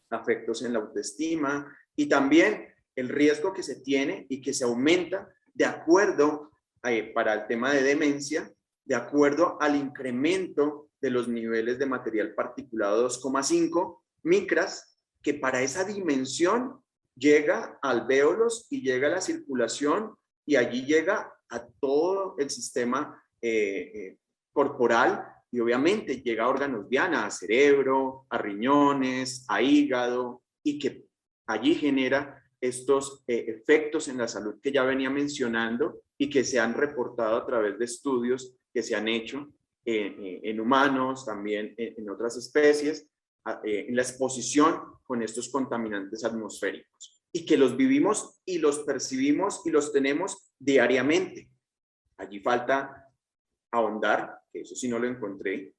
Afectos en la autoestima y también el riesgo que se tiene y que se aumenta de acuerdo para el tema de demencia, de acuerdo al incremento de los niveles de material particulado 2,5 micras, que para esa dimensión llega a alvéolos y llega a la circulación, y allí llega a todo el sistema corporal, y obviamente llega a órganos diana, a cerebro, a riñones, a hígado, y que allí genera estos efectos en la salud que ya venía mencionando y que se han reportado a través de estudios que se han hecho en humanos, también en otras especies, en la exposición con estos contaminantes atmosféricos, y que los vivimos y los percibimos y los tenemos diariamente. Allí falta ahondar, que eso sí no lo encontré,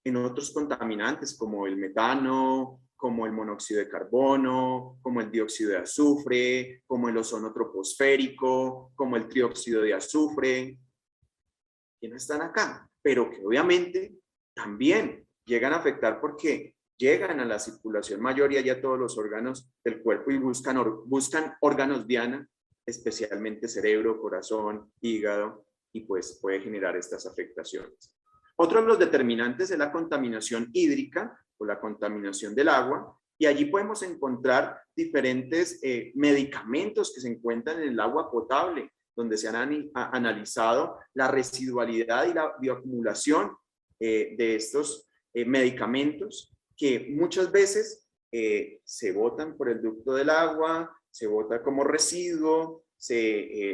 en otros contaminantes como el metano, como el monóxido de carbono, como el dióxido de azufre, como el ozono troposférico, como el trióxido de azufre, que no están acá, pero que obviamente también llegan a afectar porque llegan a la circulación mayor y allá a todos los órganos del cuerpo y buscan órganos diana, especialmente cerebro, corazón, hígado, y pues puede generar estas afectaciones. Otro de los determinantes es la contaminación hídrica o la contaminación del agua, y allí podemos encontrar diferentes medicamentos que se encuentran en el agua potable, donde se han analizado la residualidad y la bioacumulación de estos medicamentos, que muchas veces se botan por el ducto del agua, se bota como residuo,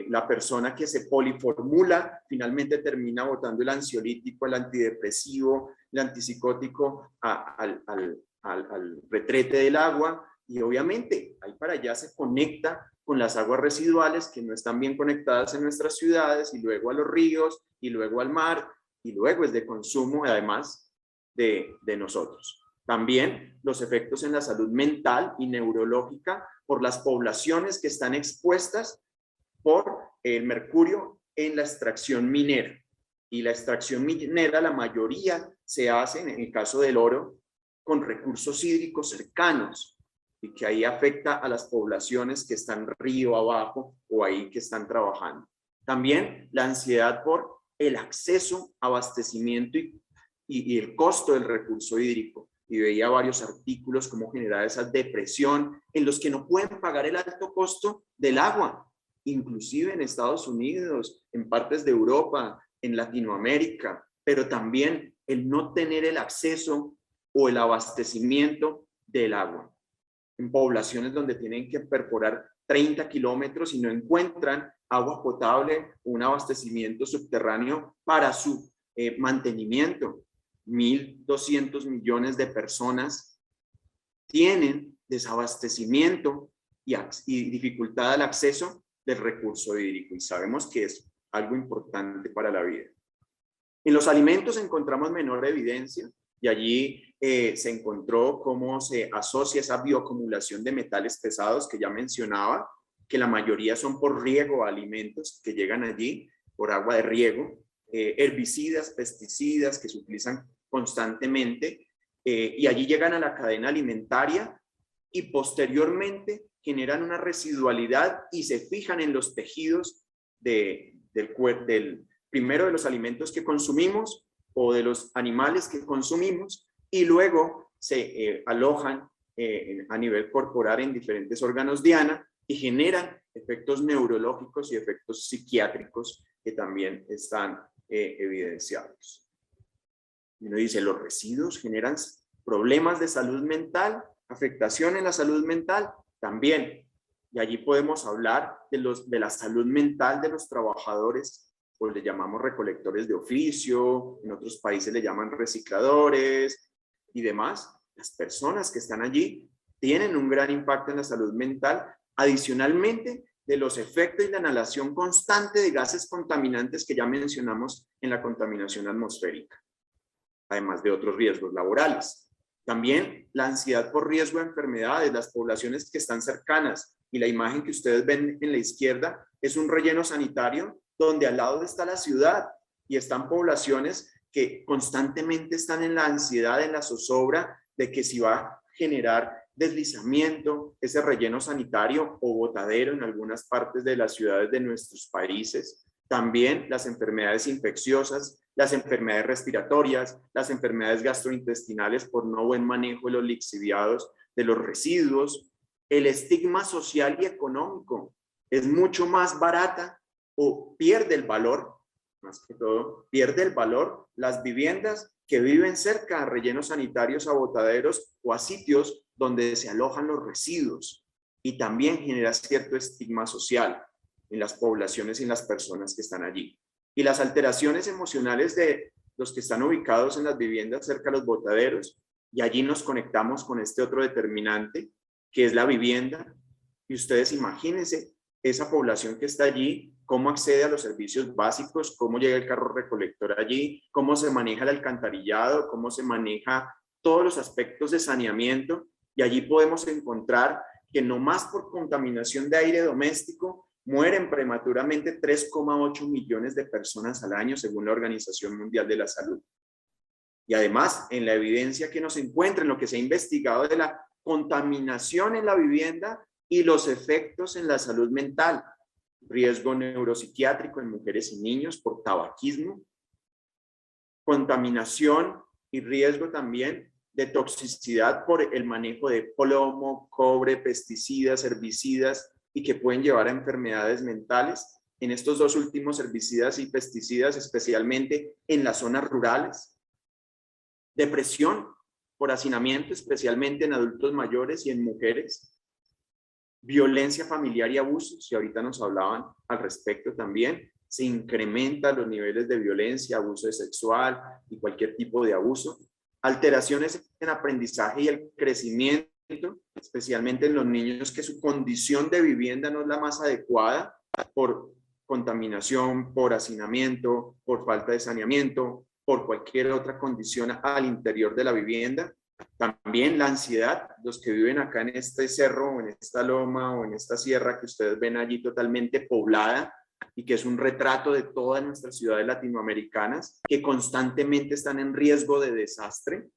la persona que se poliformula finalmente termina botando el ansiolítico, el antidepresivo, el antipsicótico al retrete del agua, y obviamente ahí para allá se conecta con las aguas residuales que no están bien conectadas en nuestras ciudades, y luego a los ríos, y luego al mar, y luego es de consumo además de nosotros. También los efectos en la salud mental y neurológica por las poblaciones que están expuestas por el mercurio en la extracción minera. Y la extracción minera, la mayoría se hace, en el caso del oro, con recursos hídricos cercanos. y que ahí afecta a las poblaciones que están río abajo o ahí que están trabajando. También la ansiedad por el acceso, abastecimiento y el costo del recurso hídrico. Y veía varios artículos cómo generar esa depresión en los que no pueden pagar el alto costo del agua, inclusive en Estados Unidos, en partes de Europa, en Latinoamérica, pero también el no tener el acceso o el abastecimiento del agua. En poblaciones donde tienen que perforar 30 kilómetros y no encuentran agua potable o un abastecimiento subterráneo para su mantenimiento. 1.200 millones de personas tienen desabastecimiento y dificultad al acceso del recurso hídrico, y sabemos que es algo importante para la vida. En los alimentos encontramos menor evidencia, y allí se encontró cómo se asocia esa bioacumulación de metales pesados que ya mencionaba, que la mayoría son por riego a alimentos que llegan allí, por agua de riego, herbicidas, pesticidas que se utilizan constantemente, y allí llegan a la cadena alimentaria y posteriormente generan una residualidad y se fijan en los tejidos primero de los alimentos que consumimos o de los animales que consumimos, y luego se alojan a nivel corporal en diferentes órganos diana y generan efectos neurológicos y efectos psiquiátricos que también están evidenciados. Y uno dice, los residuos generan problemas de salud mental, afectación en la salud mental también. Y allí podemos hablar de la salud mental de los trabajadores, pues le llamamos recolectores de oficio, en otros países le llaman recicladores y demás. Las personas que están allí tienen un gran impacto en la salud mental, adicionalmente de los efectos y la inhalación constante de gases contaminantes que ya mencionamos en la contaminación atmosférica, además de otros riesgos laborales. También la ansiedad por riesgo de enfermedades, las poblaciones que están cercanas, y la imagen que ustedes ven en la izquierda es un relleno sanitario donde al lado está la ciudad y están poblaciones que constantemente están en la ansiedad, en la zozobra de que si va a generar deslizamiento ese relleno sanitario o botadero en algunas partes de las ciudades de nuestros países. También las enfermedades infecciosas, las enfermedades respiratorias, las enfermedades gastrointestinales por no buen manejo de los lixiviados, de los residuos. El estigma social y económico es mucho más barata o pierde el valor, más que todo, pierde el valor las viviendas que viven cerca a rellenos sanitarios, a botaderos o a sitios donde se alojan los residuos, y también genera cierto estigma social en las poblaciones y en las personas que están allí. Y las alteraciones emocionales de los que están ubicados en las viviendas cerca de los botaderos, y allí nos conectamos con este otro determinante, que es la vivienda. Y ustedes imagínense esa población que está allí, cómo accede a los servicios básicos, cómo llega el carro recolector allí, cómo se maneja el alcantarillado, cómo se maneja todos los aspectos de saneamiento. Y allí podemos encontrar que no más por contaminación de aire doméstico mueren prematuramente 3,8 millones de personas al año, según la Organización Mundial de la Salud. Y además, en la evidencia que nos encuentra, en lo que se ha investigado de la contaminación en la vivienda y los efectos en la salud mental, riesgo neuropsiquiátrico en mujeres y niños por tabaquismo, contaminación y riesgo también de toxicidad por el manejo de plomo, cobre, pesticidas, herbicidas, y que pueden llevar a enfermedades mentales. En estos dos últimos herbicidas y pesticidas, especialmente en las zonas rurales. Depresión por hacinamiento, especialmente en adultos mayores y en mujeres. Violencia familiar y abusos, y ahorita nos hablaban al respecto también. Se incrementan los niveles de violencia, abuso sexual y cualquier tipo de abuso. Alteraciones en aprendizaje y el crecimiento, especialmente en los niños que su condición de vivienda no es la más adecuada por contaminación, por hacinamiento, por falta de saneamiento, por cualquier otra condición al interior de la vivienda. También la ansiedad, los que viven acá en este cerro o en esta loma o en esta sierra que ustedes ven allí totalmente poblada y que es un retrato de todas nuestras ciudades latinoamericanas que constantemente están en riesgo de desastre.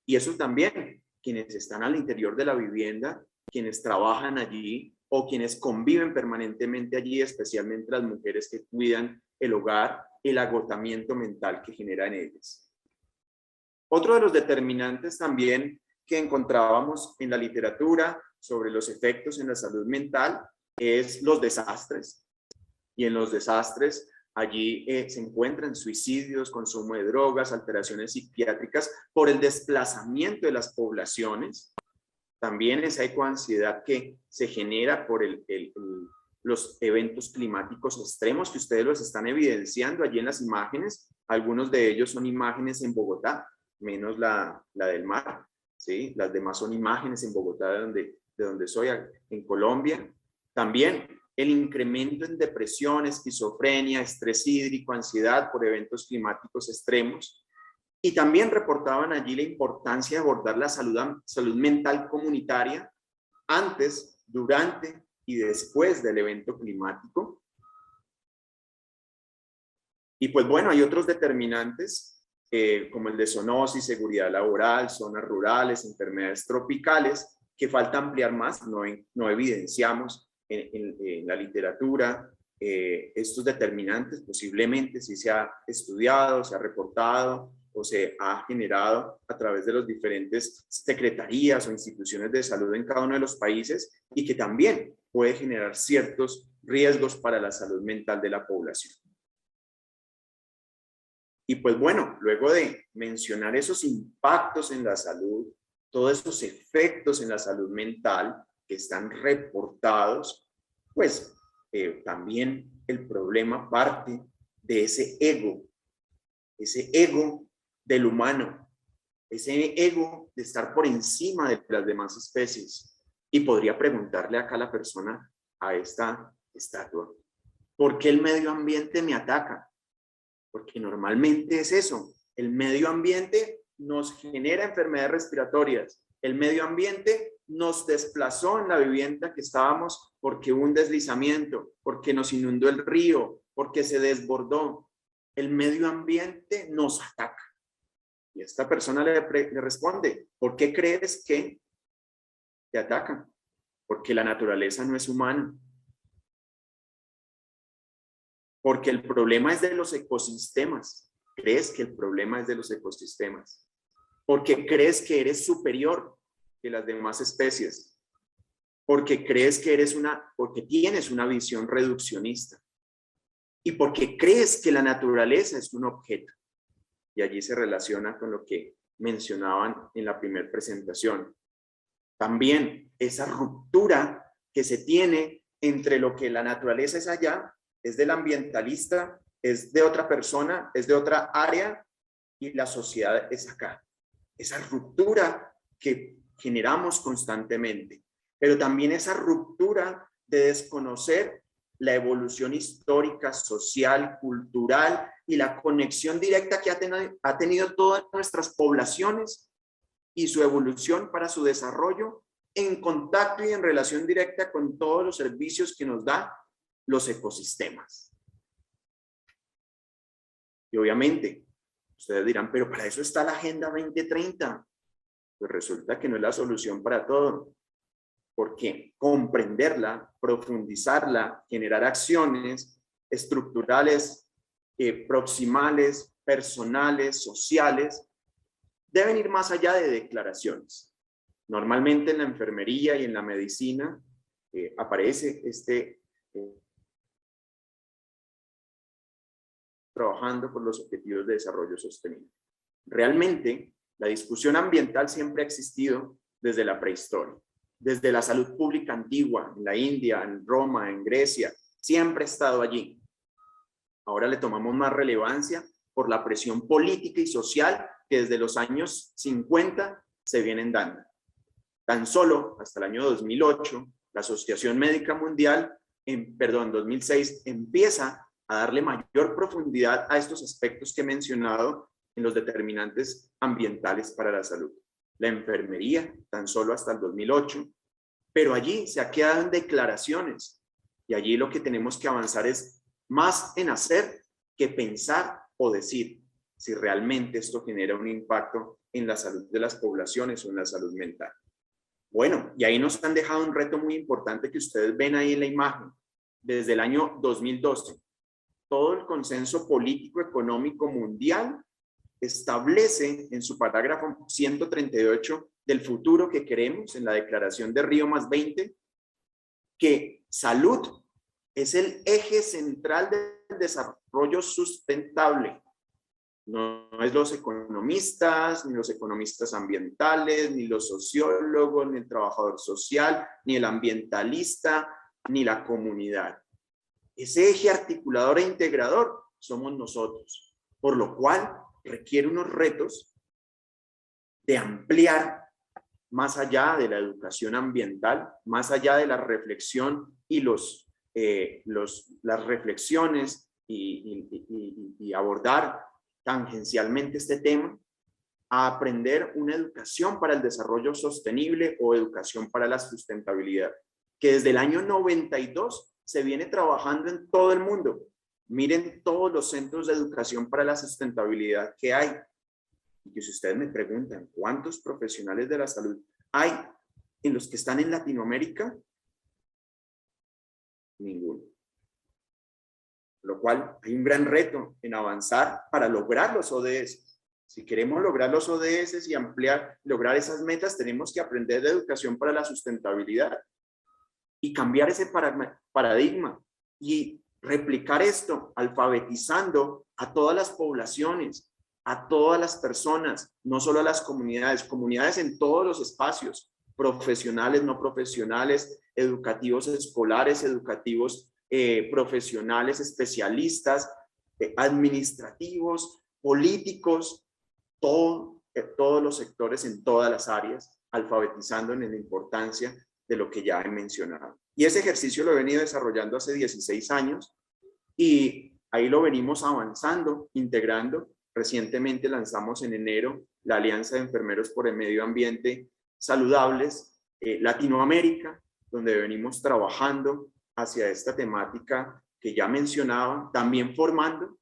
Y eso también, quienes están al interior de la vivienda, quienes trabajan allí o quienes conviven permanentemente allí, especialmente las mujeres que cuidan el hogar, el agotamiento mental que genera en ellas. Otro de los determinantes también que encontrábamos en la literatura sobre los efectos en la salud mental es los desastres. Y en los desastres allí se encuentran suicidios, consumo de drogas, alteraciones psiquiátricas por el desplazamiento de las poblaciones. También esa ecoansiedad que se genera por los eventos climáticos extremos que ustedes los están evidenciando allí en las imágenes. Algunos de ellos son imágenes en Bogotá, menos la del mar, ¿sí? Las demás son imágenes en Bogotá, de donde soy, en Colombia. También el incremento en depresión, esquizofrenia, estrés hídrico, ansiedad por eventos climáticos extremos. Y también reportaban allí la importancia de abordar la salud mental comunitaria antes, durante y después del evento climático. Y pues bueno, hay otros determinantes como el de zoonosis, seguridad laboral, zonas rurales, enfermedades tropicales, que falta ampliar más, no evidenciamos en la literatura. Estos determinantes posiblemente sí se ha estudiado, se ha reportado o se ha generado a través de las diferentes secretarías o instituciones de salud en cada uno de los países, y que también puede generar ciertos riesgos para la salud mental de la población. Y pues bueno, luego de mencionar esos impactos en la salud, todos esos efectos en la salud mental que están reportados, pues también el problema parte de ese ego del humano, ese ego de estar por encima de las demás especies. Y podría preguntarle acá a la persona, a esta estatua, ¿por qué el medio ambiente me ataca? Porque normalmente es eso, el medio ambiente nos genera enfermedades respiratorias, el medio ambiente nos desplazó en la vivienda que estábamos porque hubo un deslizamiento, porque nos inundó el río, porque se desbordó. El medio ambiente nos ataca. Y esta persona le responde, ¿por qué crees que te atacan? Porque la naturaleza no es humana. Porque el problema es de los ecosistemas. ¿Crees que el problema es de los ecosistemas? Porque crees que eres superior que las demás especies. Porque crees que porque tienes una visión reduccionista. Y porque crees que la naturaleza es un objeto. Y allí se relaciona con lo que mencionaban en la primera presentación. También esa ruptura que se tiene entre lo que la naturaleza es allá, es del ambientalista, es de otra persona, es de otra área, y la sociedad es acá. Esa ruptura que generamos constantemente, pero también esa ruptura de desconocer la evolución histórica, social, cultural y la conexión directa que ha tenido todas nuestras poblaciones y su evolución para su desarrollo en contacto y en relación directa con todos los servicios que nos da los ecosistemas. Y obviamente, ustedes dirán, pero para eso está la Agenda 2030. Pues resulta que no es la solución para todo. Porque comprenderla, profundizarla, generar acciones estructurales, proximales, personales, sociales, deben ir más allá de declaraciones. Normalmente en la enfermería y en la medicina aparece trabajando por los objetivos de desarrollo sostenible. Realmente, la discusión ambiental siempre ha existido desde la prehistoria, desde la salud pública antigua, en la India, en Roma, en Grecia, siempre ha estado allí. Ahora le tomamos más relevancia por la presión política y social que desde los años 50 se vienen dando. Tan solo hasta el año 2008, la Asociación Médica Mundial, 2006, empieza a darle mayor profundidad a estos aspectos que he mencionado en los determinantes ambientales para la salud. La enfermería, tan solo hasta el 2008, pero allí se ha quedado en declaraciones, y allí lo que tenemos que avanzar es más en hacer que pensar o decir si realmente esto genera un impacto en la salud de las poblaciones o en la salud mental. Bueno, y ahí nos han dejado un reto muy importante que ustedes ven ahí en la imagen. Desde el año 2012, todo el consenso político económico mundial establece en su parágrafo 138 del futuro que queremos, en la declaración de Río +20, que salud es el eje central del desarrollo sustentable. No es los economistas, ni los economistas ambientales, ni los sociólogos, ni el trabajador social, ni el ambientalista, ni la comunidad. Ese eje articulador e integrador somos nosotros, por lo cual requiere unos retos de ampliar más allá de la educación ambiental, más allá de la reflexión y las reflexiones y abordar tangencialmente este tema, a aprender una educación para el desarrollo sostenible o educación para la sustentabilidad, que desde el año 92 se viene trabajando en todo el mundo. Miren todos los centros de educación para la sustentabilidad que hay. Y que si ustedes me preguntan cuántos profesionales de la salud hay en los que están en Latinoamérica, ninguno. Lo cual hay un gran reto en avanzar para lograr los ODS. Si queremos lograr los ODS y lograr esas metas, tenemos que aprender de educación para la sustentabilidad y cambiar ese paradigma y replicar esto alfabetizando a todas las poblaciones, a todas las personas, no solo a las comunidades en todos los espacios, profesionales, no profesionales, educativos escolares, educativos profesionales, especialistas, administrativos, políticos, todos los sectores en todas las áreas, alfabetizando en la importancia de lo que ya he mencionado. Y ese ejercicio lo he venido desarrollando hace 16 años y ahí lo venimos avanzando, integrando. Recientemente lanzamos en enero la Alianza de Enfermeros por el Medio Ambiente Saludables Latinoamérica, donde venimos trabajando hacia esta temática que ya mencionaba, también formando,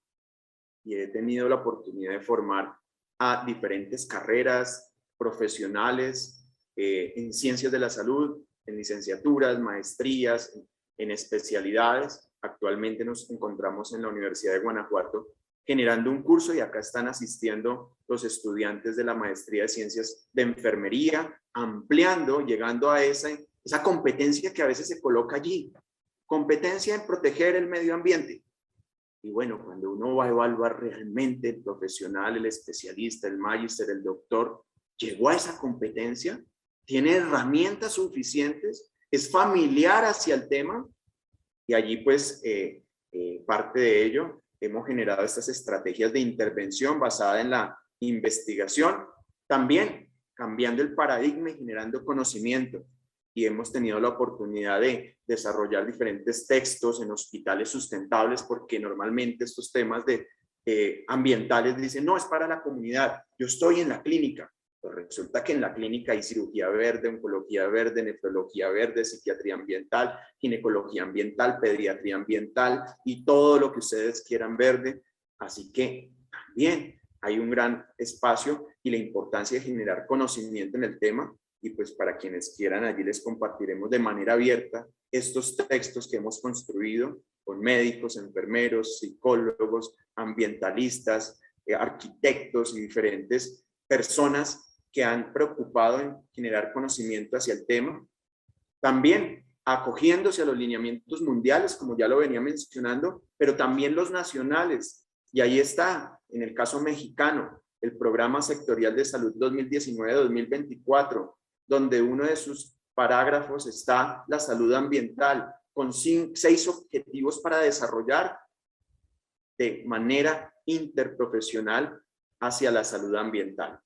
y he tenido la oportunidad de formar a diferentes carreras profesionales en ciencias de la salud, en licenciaturas, maestrías, en especialidades. Actualmente nos encontramos en la Universidad de Guanajuato generando un curso y acá están asistiendo los estudiantes de la maestría de ciencias de enfermería, ampliando, llegando a esa competencia que a veces se coloca allí. Competencia en proteger el medio ambiente. Y bueno, cuando uno va a evaluar realmente el profesional, el especialista, el magíster, el doctor, llegó a esa competencia, tiene herramientas suficientes, es familiar hacia el tema y allí pues parte de ello hemos generado estas estrategias de intervención basada en la investigación, también cambiando el paradigma y generando conocimiento. Y hemos tenido la oportunidad de desarrollar diferentes textos en hospitales sustentables, porque normalmente estos temas ambientales dicen, no, es para la comunidad, yo estoy en la clínica. Pues resulta que en la clínica hay cirugía verde, oncología verde, nefrología verde, psiquiatría ambiental, ginecología ambiental, pediatría ambiental y todo lo que ustedes quieran verde. Así que también hay un gran espacio y la importancia de generar conocimiento en el tema. Y pues para quienes quieran, allí les compartiremos de manera abierta estos textos que hemos construido con médicos, enfermeros, psicólogos, ambientalistas, arquitectos y diferentes personas que han preocupado en generar conocimiento hacia el tema. También acogiéndose a los lineamientos mundiales, como ya lo venía mencionando, pero también los nacionales. Y ahí está, en el caso mexicano, el Programa Sectorial de Salud 2019-2024, donde uno de sus parágrafos está la salud ambiental, con 6 objetivos para desarrollar de manera interprofesional hacia la salud ambiental.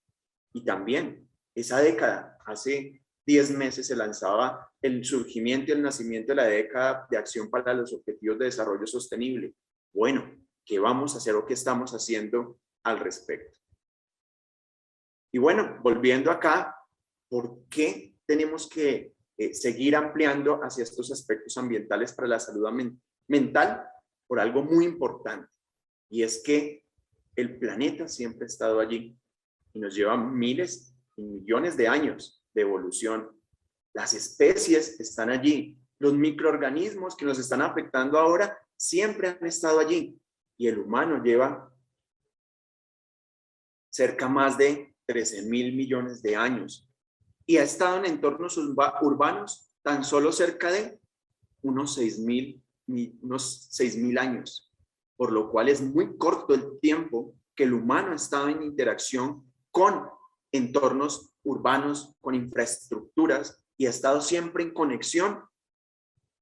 Y también, esa década, hace 10 meses se lanzaba el surgimiento y el nacimiento de la década de acción para los objetivos de desarrollo sostenible. Bueno, ¿qué vamos a hacer o qué estamos haciendo al respecto? Y bueno, volviendo acá, ¿por qué tenemos que seguir ampliando hacia estos aspectos ambientales para la salud mental? Por algo muy importante, y es que el planeta siempre ha estado allí y nos lleva miles y millones de años de evolución. Las especies están allí. Los microorganismos que nos están afectando ahora siempre han estado allí. Y el humano lleva cerca más de 13.000 millones de años. Y ha estado en entornos urbanos tan solo cerca de unos 6.000 años. Por lo cual es muy corto el tiempo que el humano ha estado en interacción con entornos urbanos, con infraestructuras, y ha estado siempre en conexión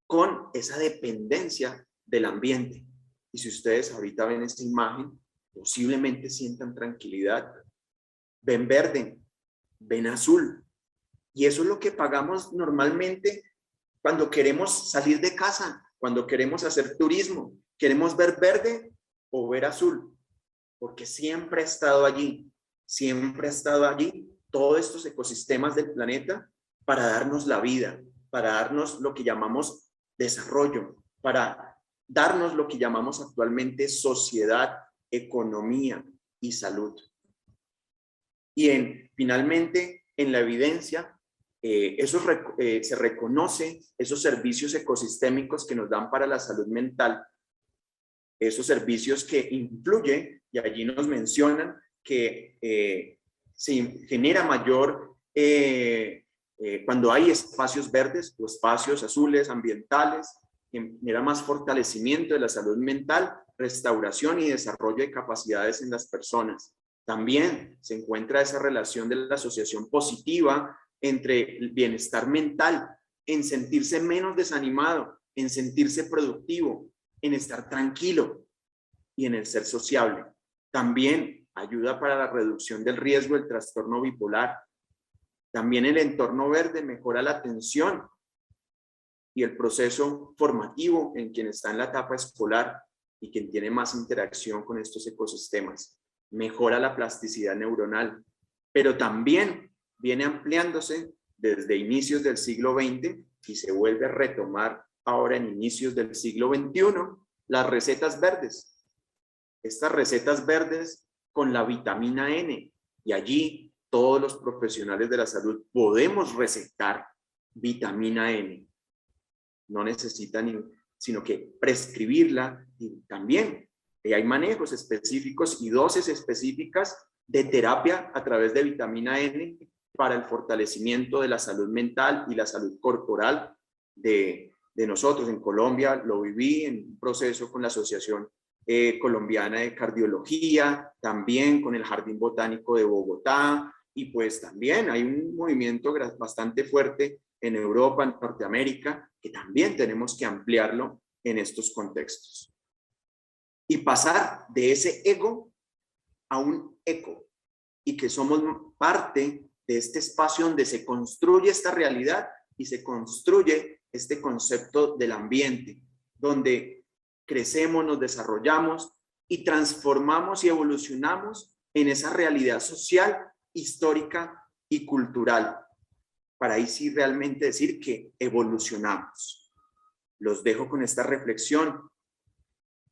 con esa dependencia del ambiente. Y si ustedes ahorita ven esta imagen, posiblemente sientan tranquilidad. Ven verde, ven azul. Y eso es lo que pagamos normalmente cuando queremos salir de casa, cuando queremos hacer turismo. Queremos ver verde o ver azul, porque siempre ha estado allí. Siempre ha estado allí todos estos ecosistemas del planeta para darnos la vida, para darnos lo que llamamos desarrollo, para darnos lo que llamamos actualmente sociedad, economía y salud. Y finalmente, en la evidencia, se reconoce esos servicios ecosistémicos que nos dan para la salud mental, esos servicios que influyen, y allí nos mencionan que se genera mayor, cuando hay espacios verdes o espacios azules ambientales, genera más fortalecimiento de la salud mental, restauración y desarrollo de capacidades en las personas. También se encuentra esa relación de la asociación positiva entre el bienestar mental, en sentirse menos desanimado, en sentirse productivo, en estar tranquilo y en el ser sociable. También ayuda para la reducción del riesgo del trastorno bipolar. También el entorno verde mejora la atención y el proceso formativo en quien está en la etapa escolar y quien tiene más interacción con estos ecosistemas. Mejora la plasticidad neuronal, pero también viene ampliándose desde inicios del siglo XX y se vuelve a retomar ahora en inicios del siglo XXI, las recetas verdes. Estas recetas verdes con la vitamina N, y allí todos los profesionales de la salud podemos recetar vitamina N. No necesitan sino que prescribirla, y también hay manejos específicos y dosis específicas de terapia a través de vitamina N para el fortalecimiento de la salud mental y la salud corporal de nosotros. En Colombia lo viví en un proceso con la Asociación Colombiana de Cardiología, también con el Jardín Botánico de Bogotá, y pues también hay un movimiento bastante fuerte en Europa, en Norteamérica, que también tenemos que ampliarlo en estos contextos. Y pasar de ese ego a un eco, y que somos parte de este espacio donde se construye esta realidad y se construye este concepto del ambiente, donde crecemos, nos desarrollamos y transformamos y evolucionamos en esa realidad social, histórica y cultural, para ahí sí realmente decir que evolucionamos. Los dejo con esta reflexión.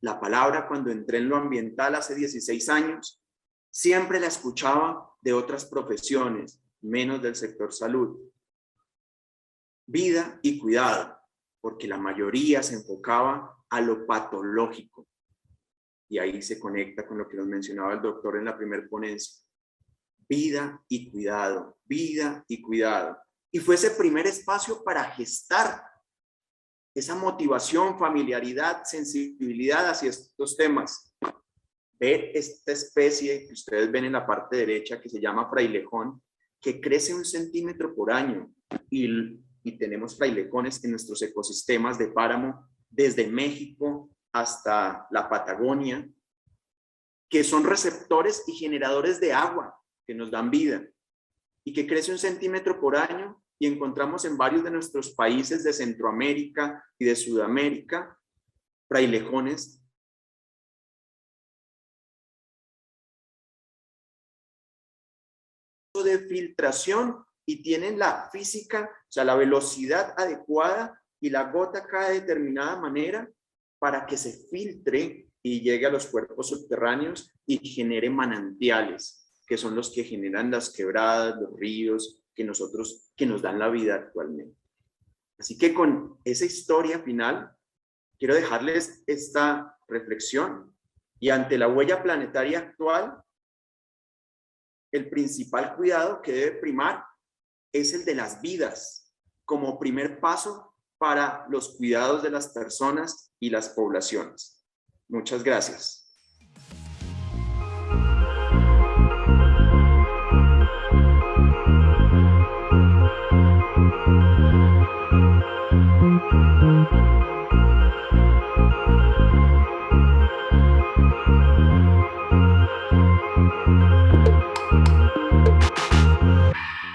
La palabra, cuando entré en lo ambiental hace 16 años, siempre la escuchaba de otras profesiones, menos del sector salud. Vida y cuidado, porque la mayoría se enfocaba a lo patológico. Y ahí se conecta con lo que nos mencionaba el doctor en la primera ponencia. Vida y cuidado, vida y cuidado. Y fue ese primer espacio para gestar esa motivación, familiaridad, sensibilidad hacia estos temas. Ver esta especie que ustedes ven en la parte derecha, que se llama frailejón, que crece 1 centímetro por año, y tenemos frailejones en nuestros ecosistemas de páramo, desde México hasta la Patagonia, que son receptores y generadores de agua que nos dan vida, y que crece 1 centímetro por año, y encontramos en varios de nuestros países de Centroamérica y de Sudamérica frailejones de filtración, y tienen la física, o sea, la velocidad adecuada, y la gota cae de determinada manera para que se filtre y llegue a los cuerpos subterráneos y genere manantiales, que son los que generan las quebradas, los ríos que nos dan la vida actualmente. Así que con esa historia final, quiero dejarles esta reflexión. Y ante la huella planetaria actual, el principal cuidado que debe primar es el de las vidas, como primer paso para los cuidados de las personas y las poblaciones. Muchas gracias.